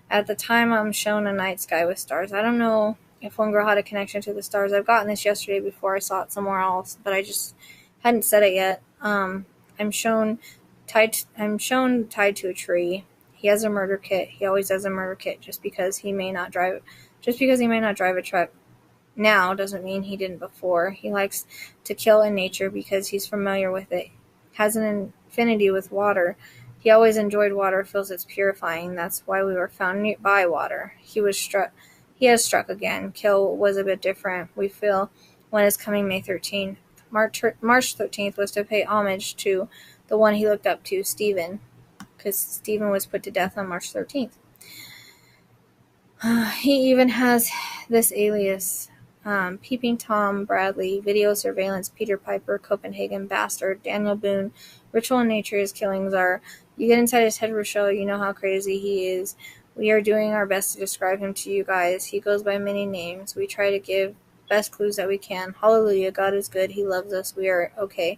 At the time, I'm shown a night sky with stars. I don't know if one girl had a connection to the stars. I've gotten this yesterday before I saw it somewhere else, but I just hadn't said it yet. I'm shown tied to a tree. He has a murder kit. He always has a murder kit. Just because he may not drive a truck now doesn't mean he didn't before. He likes to kill in nature because he's familiar with it. Has an affinity with water. He always enjoyed water, feels it's purifying. That's why we were found by water. He has struck again. Kill was a bit different. We feel one is coming May 13th. March 13th was to pay homage to the one he looked up to, Stephen, because Stephen was put to death on March 13th. He even has this alias, Peeping Tom Bradley, Video Surveillance, Peter Piper, Copenhagen Bastard, Daniel Boone. Ritual in nature, his killings are. You get inside his head, Rochelle, you know how crazy he is. We are doing our best to describe him to you guys. He goes by many names. We try to give best clues that we can. Hallelujah, God is good. He loves us. We are okay.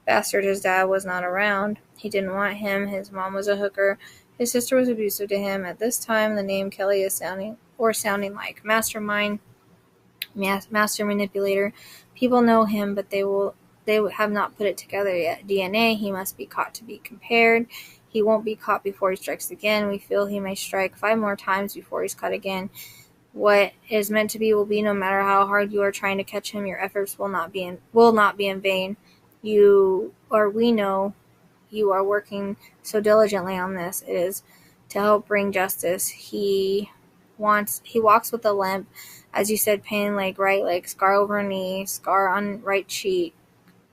Bastard, his dad was not around. He didn't want him. His mom was a hooker. His sister was abusive to him. At this time, the name Kelly is sounding like mastermind, master manipulator. People know him, but they have not put it together yet. DNA, he must be caught to be compared. He won't be caught before he strikes again. We feel he may strike 5 more times before he's caught again. What is meant to be will be. No matter how hard you are trying to catch him, your efforts will not be in vain. We know you are working so diligently on this. It is to help bring justice. He walks with a limp, as you said, pain leg, right leg, scar over knee, scar on right cheek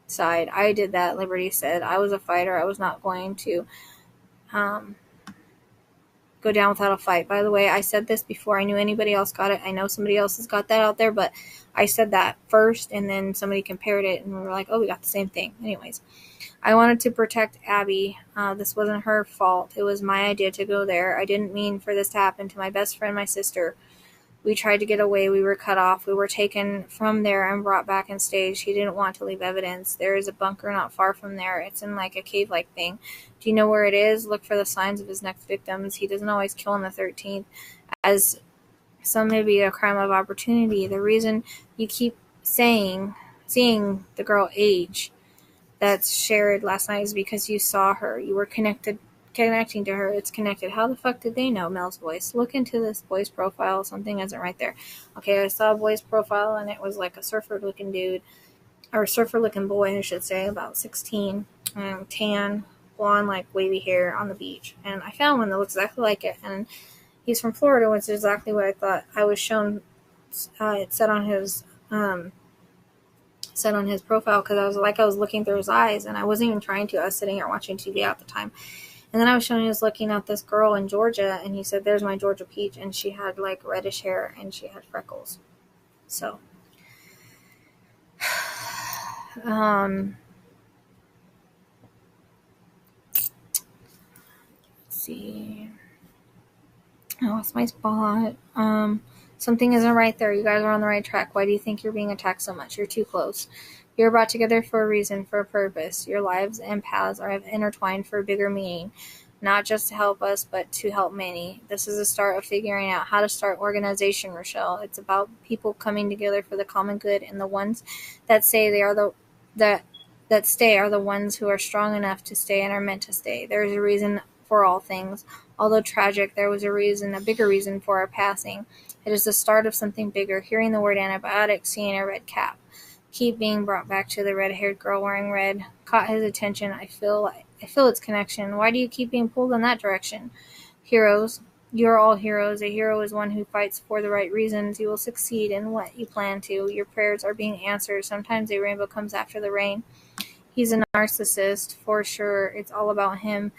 side. I did that, Liberty said. I was a fighter. I was not going to go down without a fight. By the way, I said this before I knew anybody else got it. I know somebody else has got that out there, but I said that first, and then somebody compared it, and we were like, oh, we got the same thing. Anyways, I wanted to protect Abby. This wasn't her fault. It was my idea to go there. I didn't mean for this to happen to my best friend, my sister. We tried to get away. We were cut off. We were taken from there and brought back and staged. He didn't want to leave evidence. There is a bunker not far from there. It's in like a cave-like thing. Do you know where it is? Look for the signs of his next victims. He doesn't always kill on the 13th, as some may be a crime of opportunity. The reason you keep seeing the girl age that's shared last night is because you saw her. You were connecting to her. It's connected. How the fuck did they know Mel's voice? Look into this boy's profile. Something isn't right there. Okay, I saw a boy's profile, and it was like a surfer-looking dude, or surfer-looking boy, I should say, about 16, tan, blonde, like wavy hair on the beach. And I found one that looks exactly like it, and he's from Florida, which is exactly what I thought. I was shown. It said on his profile, because I was looking through his eyes, and I wasn't even trying to. I was sitting here watching TV at the time. And then I was showing he was looking at this girl in Georgia, and he said, there's my Georgia peach, and she had like reddish hair, and she had freckles. So, let's see. I lost my spot. Something isn't right there. You guys are on the right track. Why do you think you're being attacked so much? You're too close. You're brought together for a reason, for a purpose. Your lives and paths are intertwined for a bigger meaning. Not just to help us, but to help many. This is the start of figuring out how to start organization, Rochelle. It's about people coming together for the common good, and the ones that say they are that stay are the ones who are strong enough to stay and are meant to stay. There is a reason for all things. Although tragic, there was a bigger reason for our passing. It is the start of something bigger. Hearing the word antibiotic, seeing a red cap. Keep being brought back to the red-haired girl wearing red. Caught his attention. I feel its connection. Why do you keep being pulled in that direction? Heroes. You're all heroes. A hero is one who fights for the right reasons. You will succeed in what you plan to. Your prayers are being answered. Sometimes a rainbow comes after the rain. He's a narcissist, for sure. It's all about him.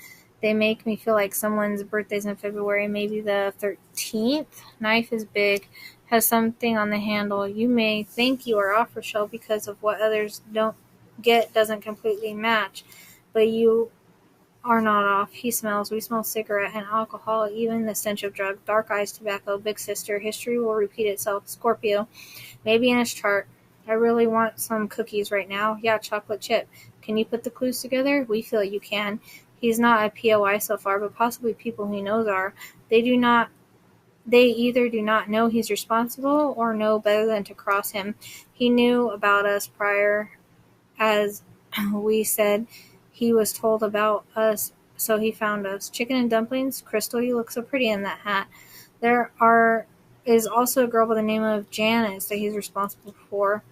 They make me feel like someone's birthday's in February, maybe the 13th. Knife is big, has something on the handle. You may think you are off, Rochelle, because of what others don't get doesn't completely match. But you are not off. He smells. We smell cigarette and alcohol, even the stench of drug. Dark eyes, tobacco, big sister. History will repeat itself. Scorpio. Maybe in his chart. I really want some cookies right now. Yeah, chocolate chip. Can you put the clues together? We feel you can. He's not a POI so far, but possibly people he knows are. They either do not know he's responsible or know better than to cross him. He knew about us prior, as we said. He was told about us, so he found us. Chicken and dumplings? Crystal, you look so pretty in that hat. There is also a girl by the name of Janice that he's responsible for.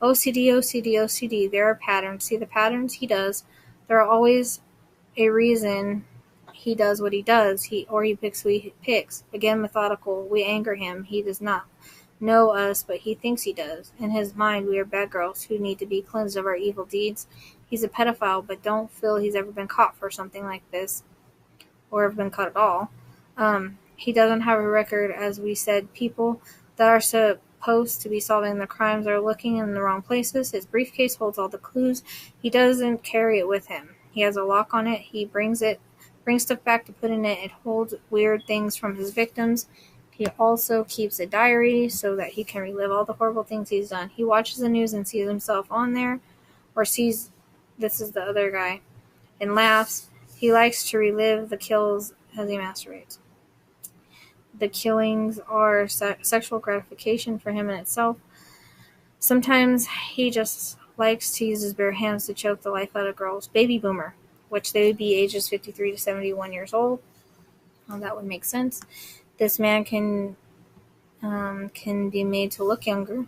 OCD, OCD, OCD. There are patterns. See the patterns he does. There are always a reason he does what he does. He picks who he picks. Again, methodical. We anger him. He does not know us, but he thinks he does. In his mind, we are bad girls who need to be cleansed of our evil deeds. He's a pedophile, but don't feel he's ever been caught for something like this, or ever been caught at all. He doesn't have a record, as we said. People that are supposed to be solving the crimes are looking in the wrong places. His briefcase holds all the clues. He doesn't carry it with him. He has a lock on it. He brings stuff back to put in it. It holds weird things from his victims. He also keeps a diary so that he can relive all the horrible things he's done. He watches the news and sees himself on there, or sees this is the other guy, and laughs. He likes to relive the kills as he masturbates. The killings are sexual gratification for him in itself. Sometimes he just likes to use his bare hands to choke the life out of girls. Baby boomer, which they would be ages 53 to 71 years old. Well, that would make sense. This man can be made to look younger,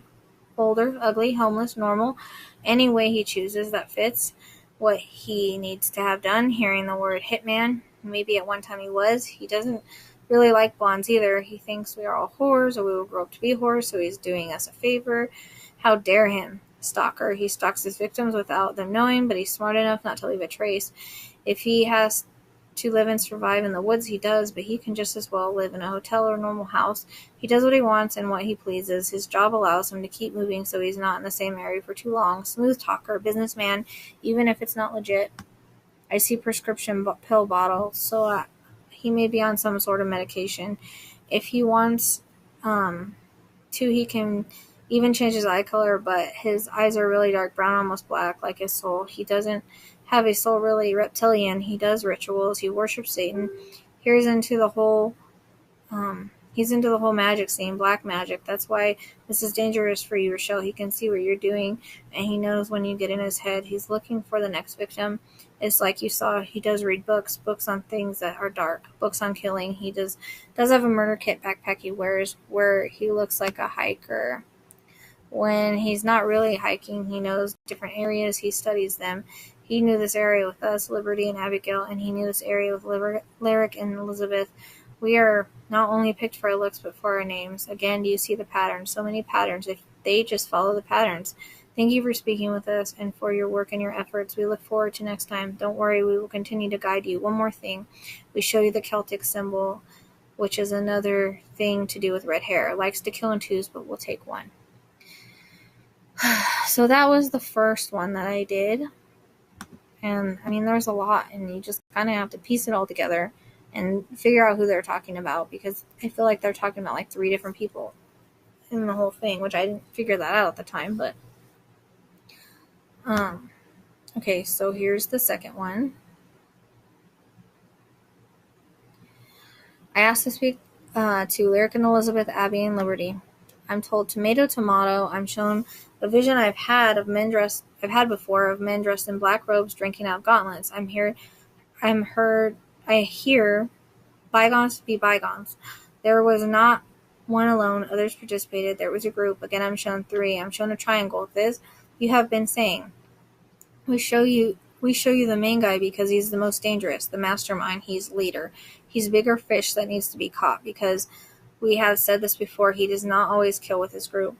older, ugly, homeless, normal, any way he chooses that fits what he needs to have done. Hearing the word hitman, maybe at one time he was. He doesn't really like blondes either. He thinks we are all whores, or we will grow up to be whores, so he's doing us a favor. How dare him? Stalker. He stalks his victims without them knowing, but he's smart enough not to leave a trace. If he has to live and survive in the woods, he does, but he can just as well live in a hotel or a normal house. He does what he wants and what he pleases. His job allows him to keep moving so he's not in the same area for too long. Smooth talker, businessman, even if it's not legit. I see prescription pill bottles, so he may be on some sort of medication. If he wants to, he can even change his eye color, but his eyes are really dark brown, almost black, like his soul. He doesn't have a soul really reptilian. He does rituals. He worships Satan. He's into the whole magic scene, black magic. That's why this is dangerous for you, Rochelle. He can see what you're doing, and he knows when you get in his head. He's looking for the next victim. It's like you saw, he does read books on things that are dark, books on killing. He does have a murder kit backpack he wears where he looks like a hiker. When he's not really hiking, he knows different areas. He studies them. He knew this area with us, Liberty and Abigail, and he knew this area with Lyric and Elizabeth. We are not only picked for our looks, but for our names. Again, do you see the patterns? So many patterns. If they just follow the patterns. Thank you for speaking with us and for your work and your efforts. We look forward to next time. Don't worry, we will continue to guide you. One more thing. We show you the Celtic symbol, which is another thing to do with red hair. It likes to kill in twos, but we'll take one. So that was the first one that I did. And, I mean, there's a lot, and you just kind of have to piece it all together and figure out who they're talking about, because I feel like they're talking about, like, 3 different people in the whole thing, which I didn't figure that out at the time, but... Okay, so here's the second one. I asked to speak to Lyric and Elizabeth, Abby, and Liberty. I'm told tomato, tomato. I'm shown a vision I've had before of men dressed in black robes drinking out gauntlets. I hear bygones to be bygones. There was not one alone. Others participated. There was a group. Again, I'm shown 3. I'm shown a triangle. This you have been saying. We show you the main guy because he's the most dangerous, the mastermind. He's leader. He's bigger fish that needs to be caught because we have said this before. He does not always kill with his group.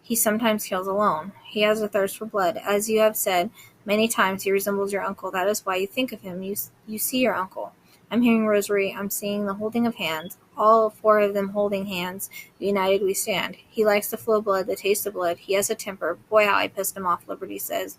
He sometimes kills alone. He has a thirst for blood. As you have said many times, he resembles your uncle. That is why you think of him. You see your uncle. I'm hearing rosary. I'm seeing the holding of hands. All 4 of them holding hands. United we stand. He likes the flow of blood, the taste of blood. He has a temper. Boy, how I pissed him off, Liberty says.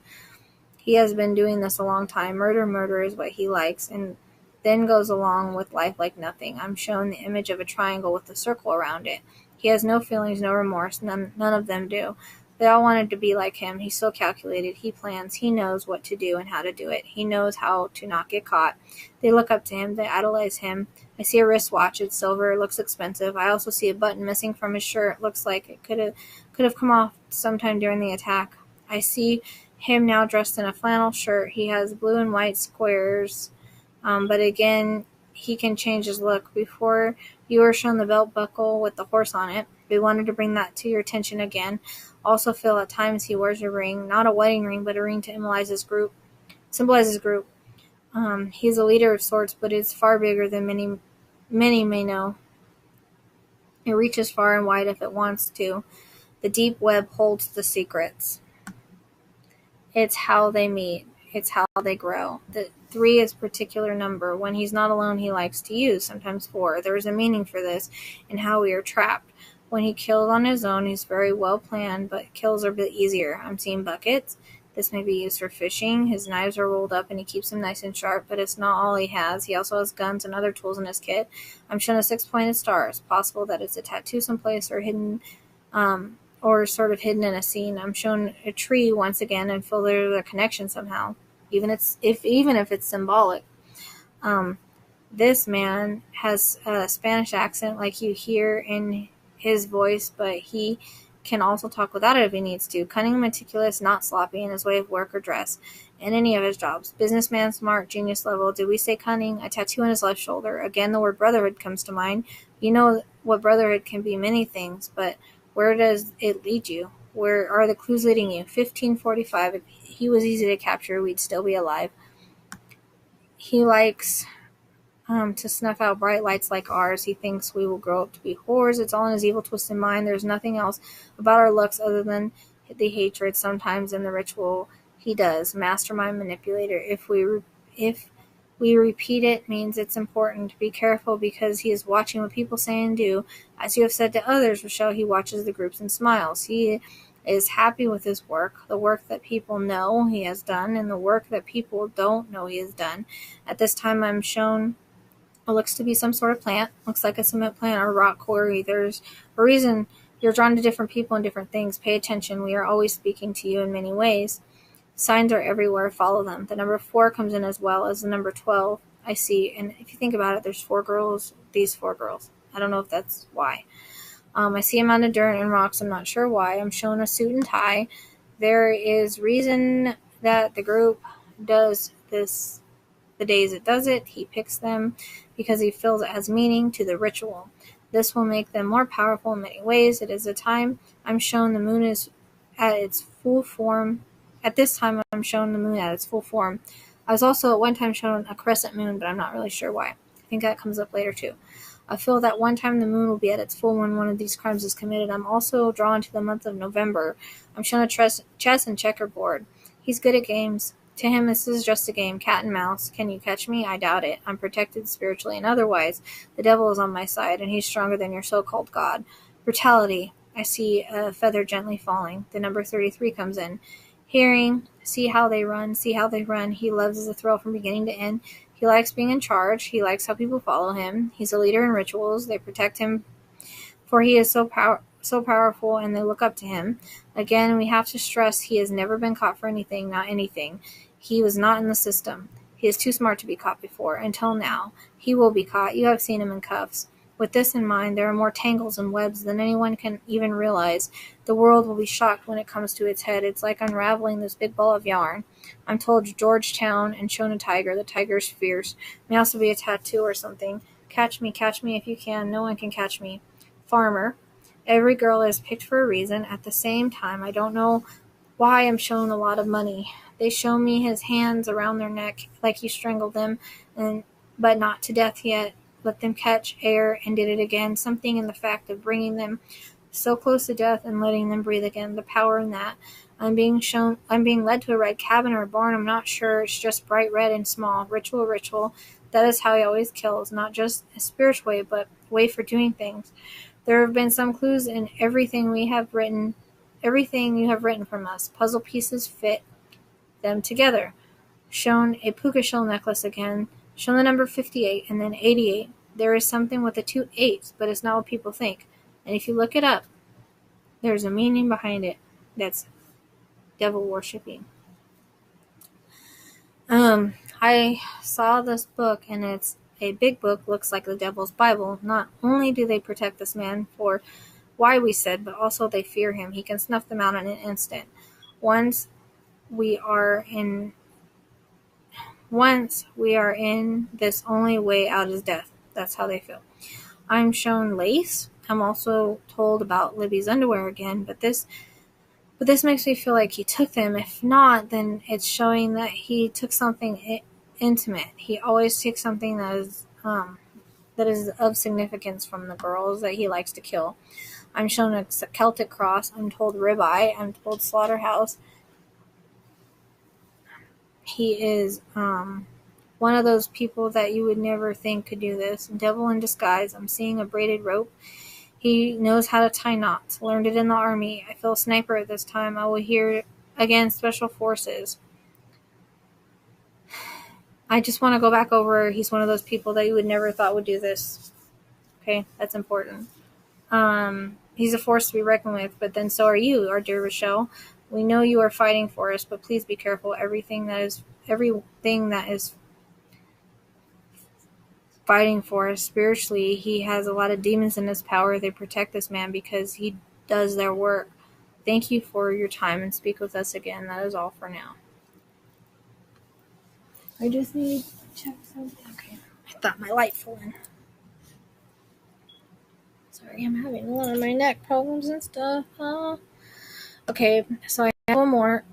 He has been doing this a long time. Murder is what he likes, and then goes along with life like nothing. I'm shown the image of a triangle with a circle around it. He has no feelings, no remorse. None of them do. They all wanted to be like him. He's so calculated. He plans. He knows what to do and how to do it. He knows how to not get caught. They look up to him. They idolize him. I see a wristwatch. It's silver. It looks expensive. I also see a button missing from his shirt. Looks like it could have come off sometime during the attack. I see him now dressed in a flannel shirt. He has blue and white squares, but again, he can change his look. Before, you were shown the belt buckle with the horse on it. We wanted to bring that to your attention again. Also feel at times he wears a ring, not a wedding ring, but a ring to symbolize his group. He's a leader of sorts, but it's far bigger than many may know. It reaches far and wide if it wants to. The deep web holds the secrets. It's how they meet. It's how they grow. The 3 is a particular number. When he's not alone, he likes to use, sometimes 4. There is a meaning for this in how we are trapped. When he kills on his own, he's very well planned, but kills are a bit easier. I'm seeing buckets. This may be used for fishing. His knives are rolled up and he keeps them nice and sharp, but it's not all he has. He also has guns and other tools in his kit. I'm shown a 6-pointed star. It's possible that it's a tattoo someplace or hidden, or sort of hidden in a scene. I'm shown a tree once again and feel there's a connection somehow, even if it's symbolic. This man has a Spanish accent like you hear in his voice, but he can also talk without it if he needs to. Cunning, meticulous, not sloppy in his way of work or dress, in any of his jobs. Businessman, smart, genius level. Did we say cunning? A tattoo on his left shoulder. Again, the word brotherhood comes to mind. You know what brotherhood can be many things, but where does it lead you? Where are the clues leading you? 1545. If he was easy to capture, we'd still be alive. He likes to snuff out bright lights like ours. He thinks we will grow up to be whores. It's all in his evil, twisted mind. There's nothing else about our looks other than the hatred sometimes in the ritual he does. Mastermind manipulator. If We repeat it means it's important. Be careful because he is watching what people say and do. As you have said to others, Rochelle, he watches the groups and smiles. He is happy with his work, the work that people know he has done, and the work that people don't know he has done. At this time, I'm shown what looks to be some sort of plant. Looks like a cement plant or rock quarry. There's a reason you're drawn to different people and different things. Pay attention. We are always speaking to you in many ways. Signs are everywhere. Follow them. The number 4 comes in as well as the number 12. I see. And if you think about it, there's 4 girls, these 4 girls. I don't know if that's why. I see a mound of dirt and rocks. I'm not sure why. I'm shown a suit and tie. There is reason that the group does this. The days it does it, he picks them because he feels it has meaning to the ritual. This will make them more powerful in many ways. It is a time I'm shown the moon is at its full form. At this time, I'm shown the moon at its full form. I was also at one time shown a crescent moon, but I'm not really sure why. I think that comes up later too. I feel that one time the moon will be at its full when one of these crimes is committed. I'm also drawn to the month of November. I'm shown a chess and checkerboard. He's good at games. To him, this is just a game, cat and mouse. Can you catch me? I doubt it. I'm protected spiritually and otherwise. The devil is on my side, and he's stronger than your so-called God. Brutality. I see a feather gently falling. The number 33 comes in. Hearing. See how they run. See how they run. He loves the thrill from beginning to end. He likes being in charge. He likes how people follow him. He's a leader in rituals. They protect him, for he is so powerful, and they look up to him. Again, we have to stress he has never been caught for anything, not anything. He was not in the system. He is too smart to be caught before. Until now. He will be caught. You have seen him in cuffs. With this in mind, there are more tangles and webs than anyone can even realize. The world will be shocked when it comes to its head. It's like unraveling this big ball of yarn. I'm told Georgetown and shown a tiger. The tiger's fierce. May also be a tattoo or something. Catch me if you can. No one can catch me. Farmer. Every girl is picked for a reason. At the same time, I don't know why I'm shown a lot of money. They show me his hands around their neck like he strangled them, but not to death yet. Let them catch air and did it again. Something in the fact of bringing them so close to death and letting them breathe again. The power in that. I'm being led to a red cabin or a barn. I'm not sure. It's just bright red and small. Ritual. That is how he always kills. Not just a spiritual way, but a way for doing things. There have been some clues in everything you have written from us. Puzzle pieces fit them together. Shown a puka shell necklace again. Shown the number 58 and then 88. There is something with the 2 8s, but it's not what people think. And if you look it up, there's a meaning behind it that's devil worshipping. I saw this book, and it's a big book, looks like the devil's Bible. Not only do they protect this man for why we said, but also they fear him. He can snuff them out in an instant. Once we are in this, only way out is death. That's how they feel. I'm shown lace. I'm also told about Libby's underwear again, but this makes me feel like he took them. If not, then it's showing that he took something intimate. He always takes something that is of significance from the girls that he likes to kill. I'm shown a Celtic cross. I'm told ribeye. I'm told slaughterhouse. He is one of those people that you would never think could do this. Devil in disguise. I'm seeing a braided rope. He knows how to tie knots. Learned it in the army. I feel a sniper at this time. I will hear again special forces. I just want to go back over. He's one of those people that you would never thought would do this. Okay, that's important. He's a force to be reckoned with, but then so are you, our dear Rochelle. We know you are fighting for us, but please be careful. Everything that is fighting for us spiritually, he has a lot of demons in his power. They protect this man because he does their work. Thank you for your time and speak with us again. That is all for now. I just need to check something. Okay. I thought my light fell in. Sorry, I'm having a lot of my neck problems and stuff. Okay, so I have one more.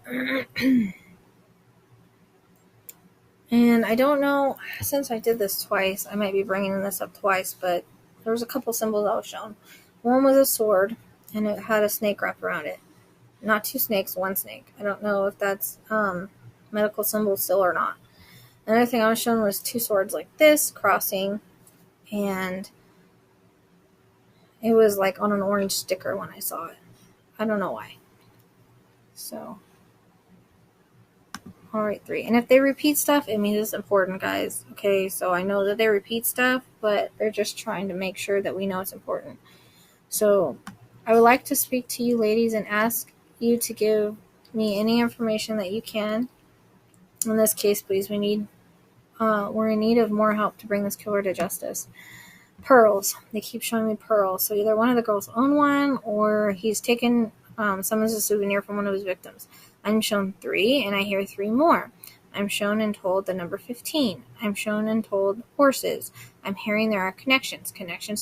And I don't know, since I did this twice, I might be bringing this up twice, but there was a couple symbols I was shown. One was a sword, and it had a snake wrapped around it. Not 2 snakes, 1 snake. I don't know if that's medical symbol still or not. Another thing I was shown was 2 swords like this, crossing, and it was like on an orange sticker when I saw it. I don't know why. So, alright, 3. And if they repeat stuff, it means it's important, guys. Okay, so I know that they repeat stuff, but they're just trying to make sure that we know it's important. So, I would like to speak to you ladies and ask you to give me any information that you can. In this case, please, we're in need of more help to bring this killer to justice. Pearls. They keep showing me pearls. So either one of the girls own one, or he's taken some as a souvenir from one of his victims. I'm shown 3, and I hear 3 more. I'm shown and told the number 15. I'm shown and told horses. I'm hearing there are connections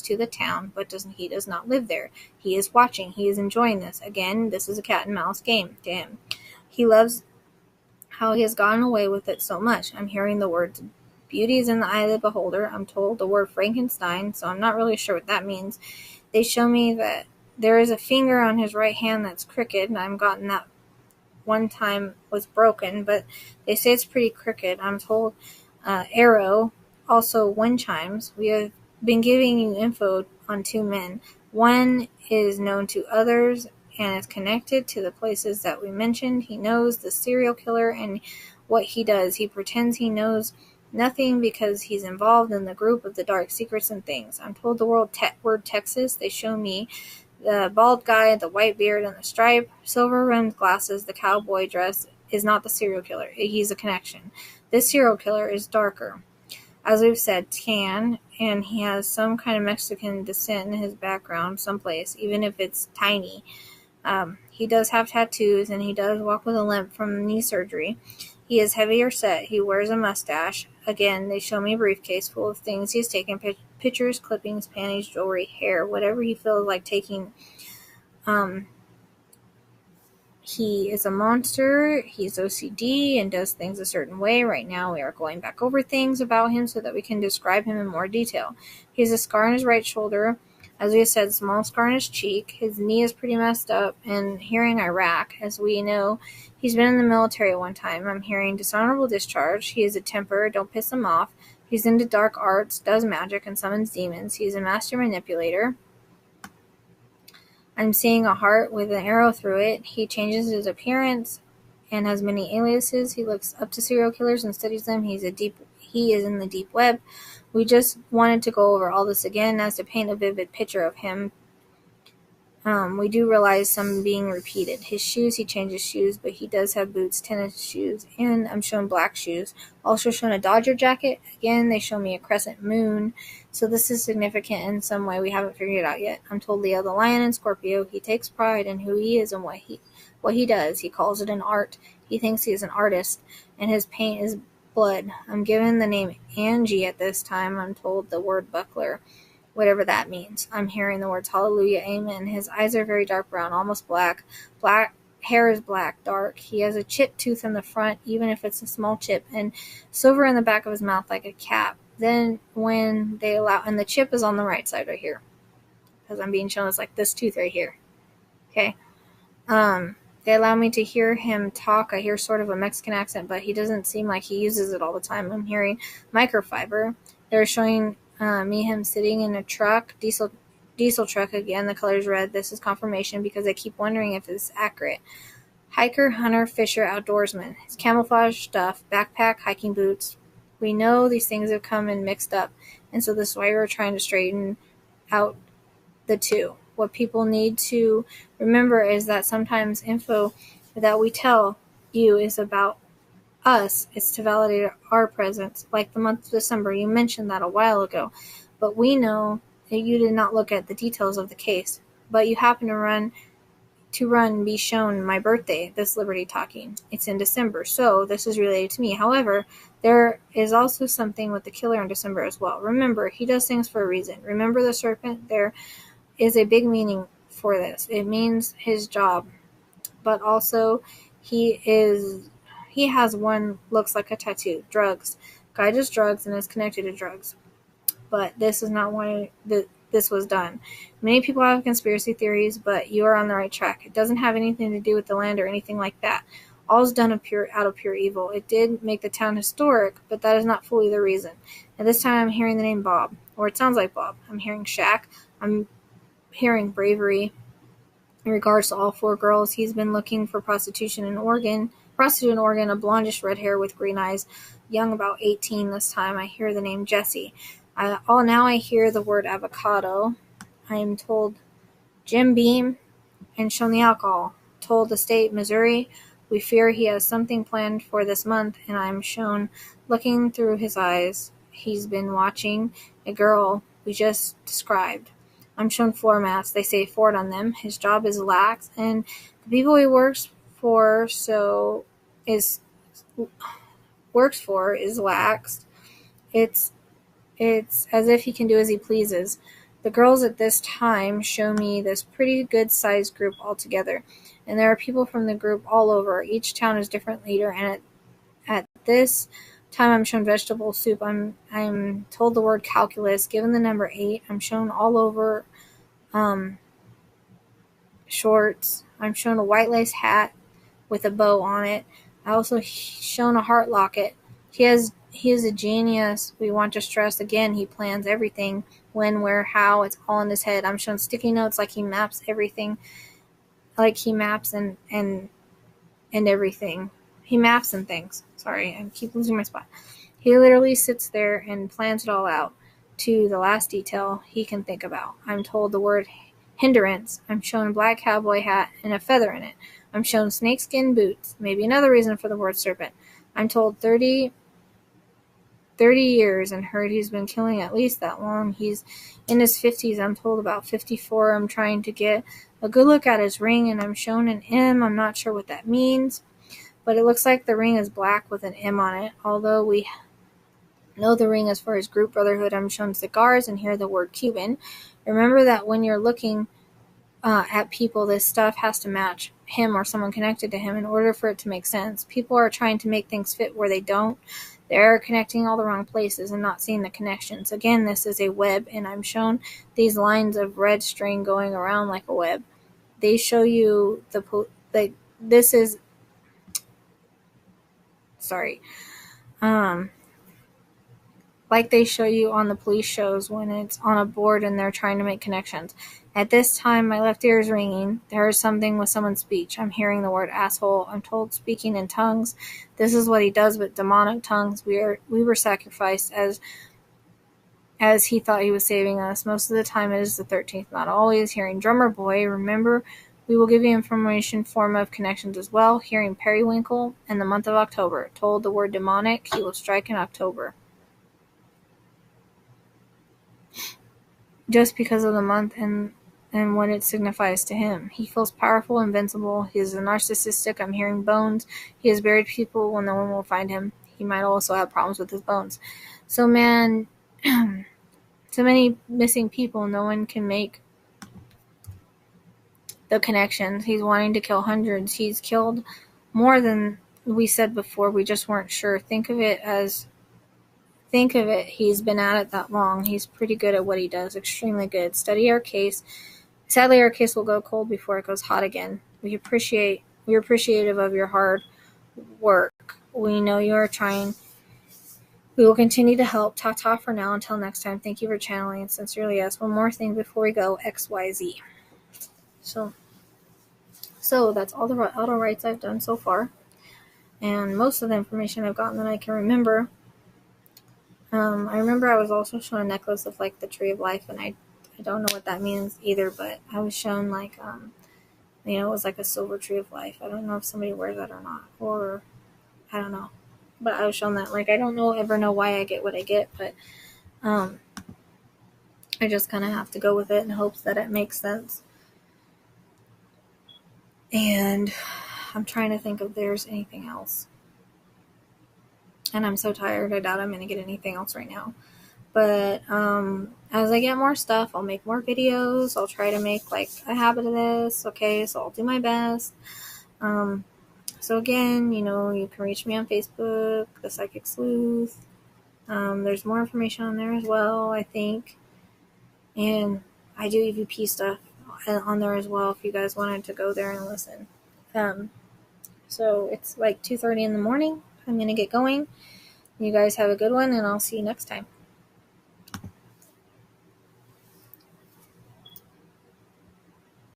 to the town, but he does not live there. He is watching. He is enjoying this. Again, this is a cat and mouse game. Damn. He loves how he has gotten away with it so much. I'm hearing the words, beauty is in the eye of the beholder. I'm told the word Frankenstein, so I'm not really sure what that means. They show me that there is a finger on his right hand that's crooked, and I've gotten that one time was broken, but they say it's pretty crooked. I'm told arrow, also wind chimes. We have been giving you info on 2 men. One is known to others and is connected to the places that we mentioned. He knows the serial killer and what he does. He pretends he knows nothing because he's involved in the group of the dark secrets and things. I'm told the word Texas. They show me the bald guy, the white beard and the stripe, silver-rimmed glasses, the cowboy dress is not the serial killer. He's a connection. This serial killer is darker. As we've said, tan, and he has some kind of Mexican descent in his background someplace, even if it's tiny. He does have tattoos, and he does walk with a limp from knee surgery. He is heavier set. He wears a mustache. Again, they show me a briefcase full of things he's taken, pictures, clippings, panties, jewelry, hair, whatever he feels like taking. He is a monster. He's OCD and does things a certain way. Right now, we are going back over things about him so that we can describe him in more detail. He has a scar on his right shoulder. As we said, small scar on his cheek. His knee is pretty messed up. And hearing Iraq, as we know, he's been in the military at one time. I'm hearing dishonorable discharge. He has a temper. Don't piss him off. He's into dark arts, does magic, and summons demons. He's a master manipulator. I'm seeing a heart with an arrow through it. He changes his appearance and has many aliases. He looks up to serial killers and studies them. He is in the deep web. We just wanted to go over all this again as to paint a vivid picture of him. We do realize some being repeated. His shoes, he changes shoes, but he does have boots, tennis shoes, and I'm shown black shoes. Also shown a Dodger jacket. Again, they show me a crescent moon. So this is significant in some way. We haven't figured it out yet. I'm told Leo the Lion and Scorpio. He takes pride in who he is and what he does. He calls it an art. He thinks he is an artist, and his paint is blood. I'm given the name Angie at this time. I'm told the word buckler, whatever that means. I'm hearing the words hallelujah, amen. His eyes are very dark brown, almost black. Black hair is black, dark. He has a chipped tooth in the front, even if it's a small chip, and silver in the back of his mouth like a cap. Then when they allow, and the chip is on the right side right here, because I'm being shown it's like this tooth right here. Okay. They allow me to hear him talk. I hear sort of a Mexican accent, but he doesn't seem like he uses it all the time. I'm hearing microfiber. They're showing him sitting in a truck, diesel truck again. The color is red. This is confirmation because I keep wondering if it's accurate. Hiker, hunter, fisher, outdoorsman. His camouflage stuff, backpack, hiking boots. We know these things have come and mixed up, and so this is why we're trying to straighten out the two. What people need to remember is that sometimes info that we tell you is about us. It's to validate our presence. Like the month of December, you mentioned that a while ago. But we know that you did not look at the details of the case. But you happen to be shown my birthday, this Liberty Talking. It's in December, so this is related to me. However, there is also something with the killer in December as well. Remember, he does things for a reason. Remember the serpent? There is a big meaning for this. It means his job. But also, he has one, looks like a tattoo. Drugs. Guy does drugs and is connected to drugs. But this is not why this was done. Many people have conspiracy theories, but you are on the right track. It doesn't have anything to do with the land or anything like that. All is done out of pure evil. It did make the town historic, but that is not fully the reason. At this time, I'm hearing the name Bob, or it sounds like Bob. I'm hearing Shaq. I'm hearing bravery. In regards to all 4 girls, he's been looking for prostitute in Oregon, a blondish red hair with green eyes, young, about 18 this time. I hear the name Jesse. Now I hear the word avocado. I am told Jim Beam and shown the alcohol. Told the state, Missouri, we fear he has something planned for this month, and I'm shown looking through his eyes. He's been watching a girl we just described. I'm shown floor mats. They say Ford on them. His job is lax, and the people he works for is lax. It's as if he can do as he pleases. The girls at this time show me this pretty good-sized group all together, and there are people from the group all over. Each town is different leader, and at this time I'm shown vegetable soup. I'm told the word calculus, given the number 8. I'm shown all over shorts. I'm shown a white lace hat with a bow on it. I also shown a heart locket. He is a genius. We want to stress again, he plans everything. When, where, how, it's all in his head. I'm shown sticky notes like he maps everything. Like he maps and everything. He maps and things. Sorry, I keep losing my spot. He literally sits there and plans it all out to the last detail he can think about. I'm told the word hindrance. I'm shown a black cowboy hat and a feather in it. I'm shown snakeskin boots. Maybe another reason for the word serpent. I'm told 30 years and heard he's been killing at least that long. He's in his 50s. I'm told about 54. I'm trying to get a good look at his ring, and I'm shown an M. I'm not sure what that means, but it looks like the ring is black with an M on it. Although we know the ring is for his group brotherhood, I'm shown cigars and hear the word Cuban. Remember that when you're looking at people, this stuff has to match him or someone connected to him in order for it to make sense. People are trying to make things fit where they don't. They're connecting all the wrong places and not seeing the connections. Again, this is a web, and I'm shown these lines of red string going around like a web. They show you like they show you on the police shows when it's on a board and they're trying to make connections. At this time, my left ear is ringing. There is something with someone's speech. I'm hearing the word asshole. I'm told speaking in tongues. This is what he does with demonic tongues. We were sacrificed as he thought he was saving us. Most of the time it is the 13th, not always. Hearing drummer boy. Remember, we will give you information form of connections as well. Hearing periwinkle in the month of October. Told the word demonic. He will strike in October. Just because of the month and what it signifies to him. He feels powerful, invincible. He is a narcissistic. I'm hearing bones. He has buried people when no one will find him. He might also have problems with his bones. So, man, so many missing people. No one can make the connections. He's wanting to kill hundreds. He's killed more than we said before. We just weren't sure. Think of it. He's been at it that long. He's pretty good at what he does. Extremely good. Study our case. Sadly, our case will go cold before it goes hot again. We're appreciative of your hard work. We know you are trying. We will continue to help. Ta-ta for now. Until next time. Thank you for channeling. And sincerely, yes. One more thing before we go. XYZ. So that's all the auto writes I've done so far. And most of the information I've gotten that I can remember. I remember I was also shown a necklace of like the tree of life, and I don't know what that means either, but I was shown like, it was like a silver tree of life. I don't know if somebody wears that or not, or I don't know, but I was shown that. Like, I don't ever know why I get what I get, but I just kind of have to go with it in hopes that it makes sense. And I'm trying to think if there's anything else. And I'm so tired, I doubt I'm going to get anything else right now. But as I get more stuff, I'll make more videos. I'll try to make like a habit of this. Okay, so I'll do my best. So again, you can reach me on Facebook, The Psychic Sleuth. There's more information on there as well, I think. And I do EVP stuff on there as well if you guys wanted to go there and listen. So it's like 2:30 in the morning. I'm going to get going. You guys have a good one, and I'll see you next time.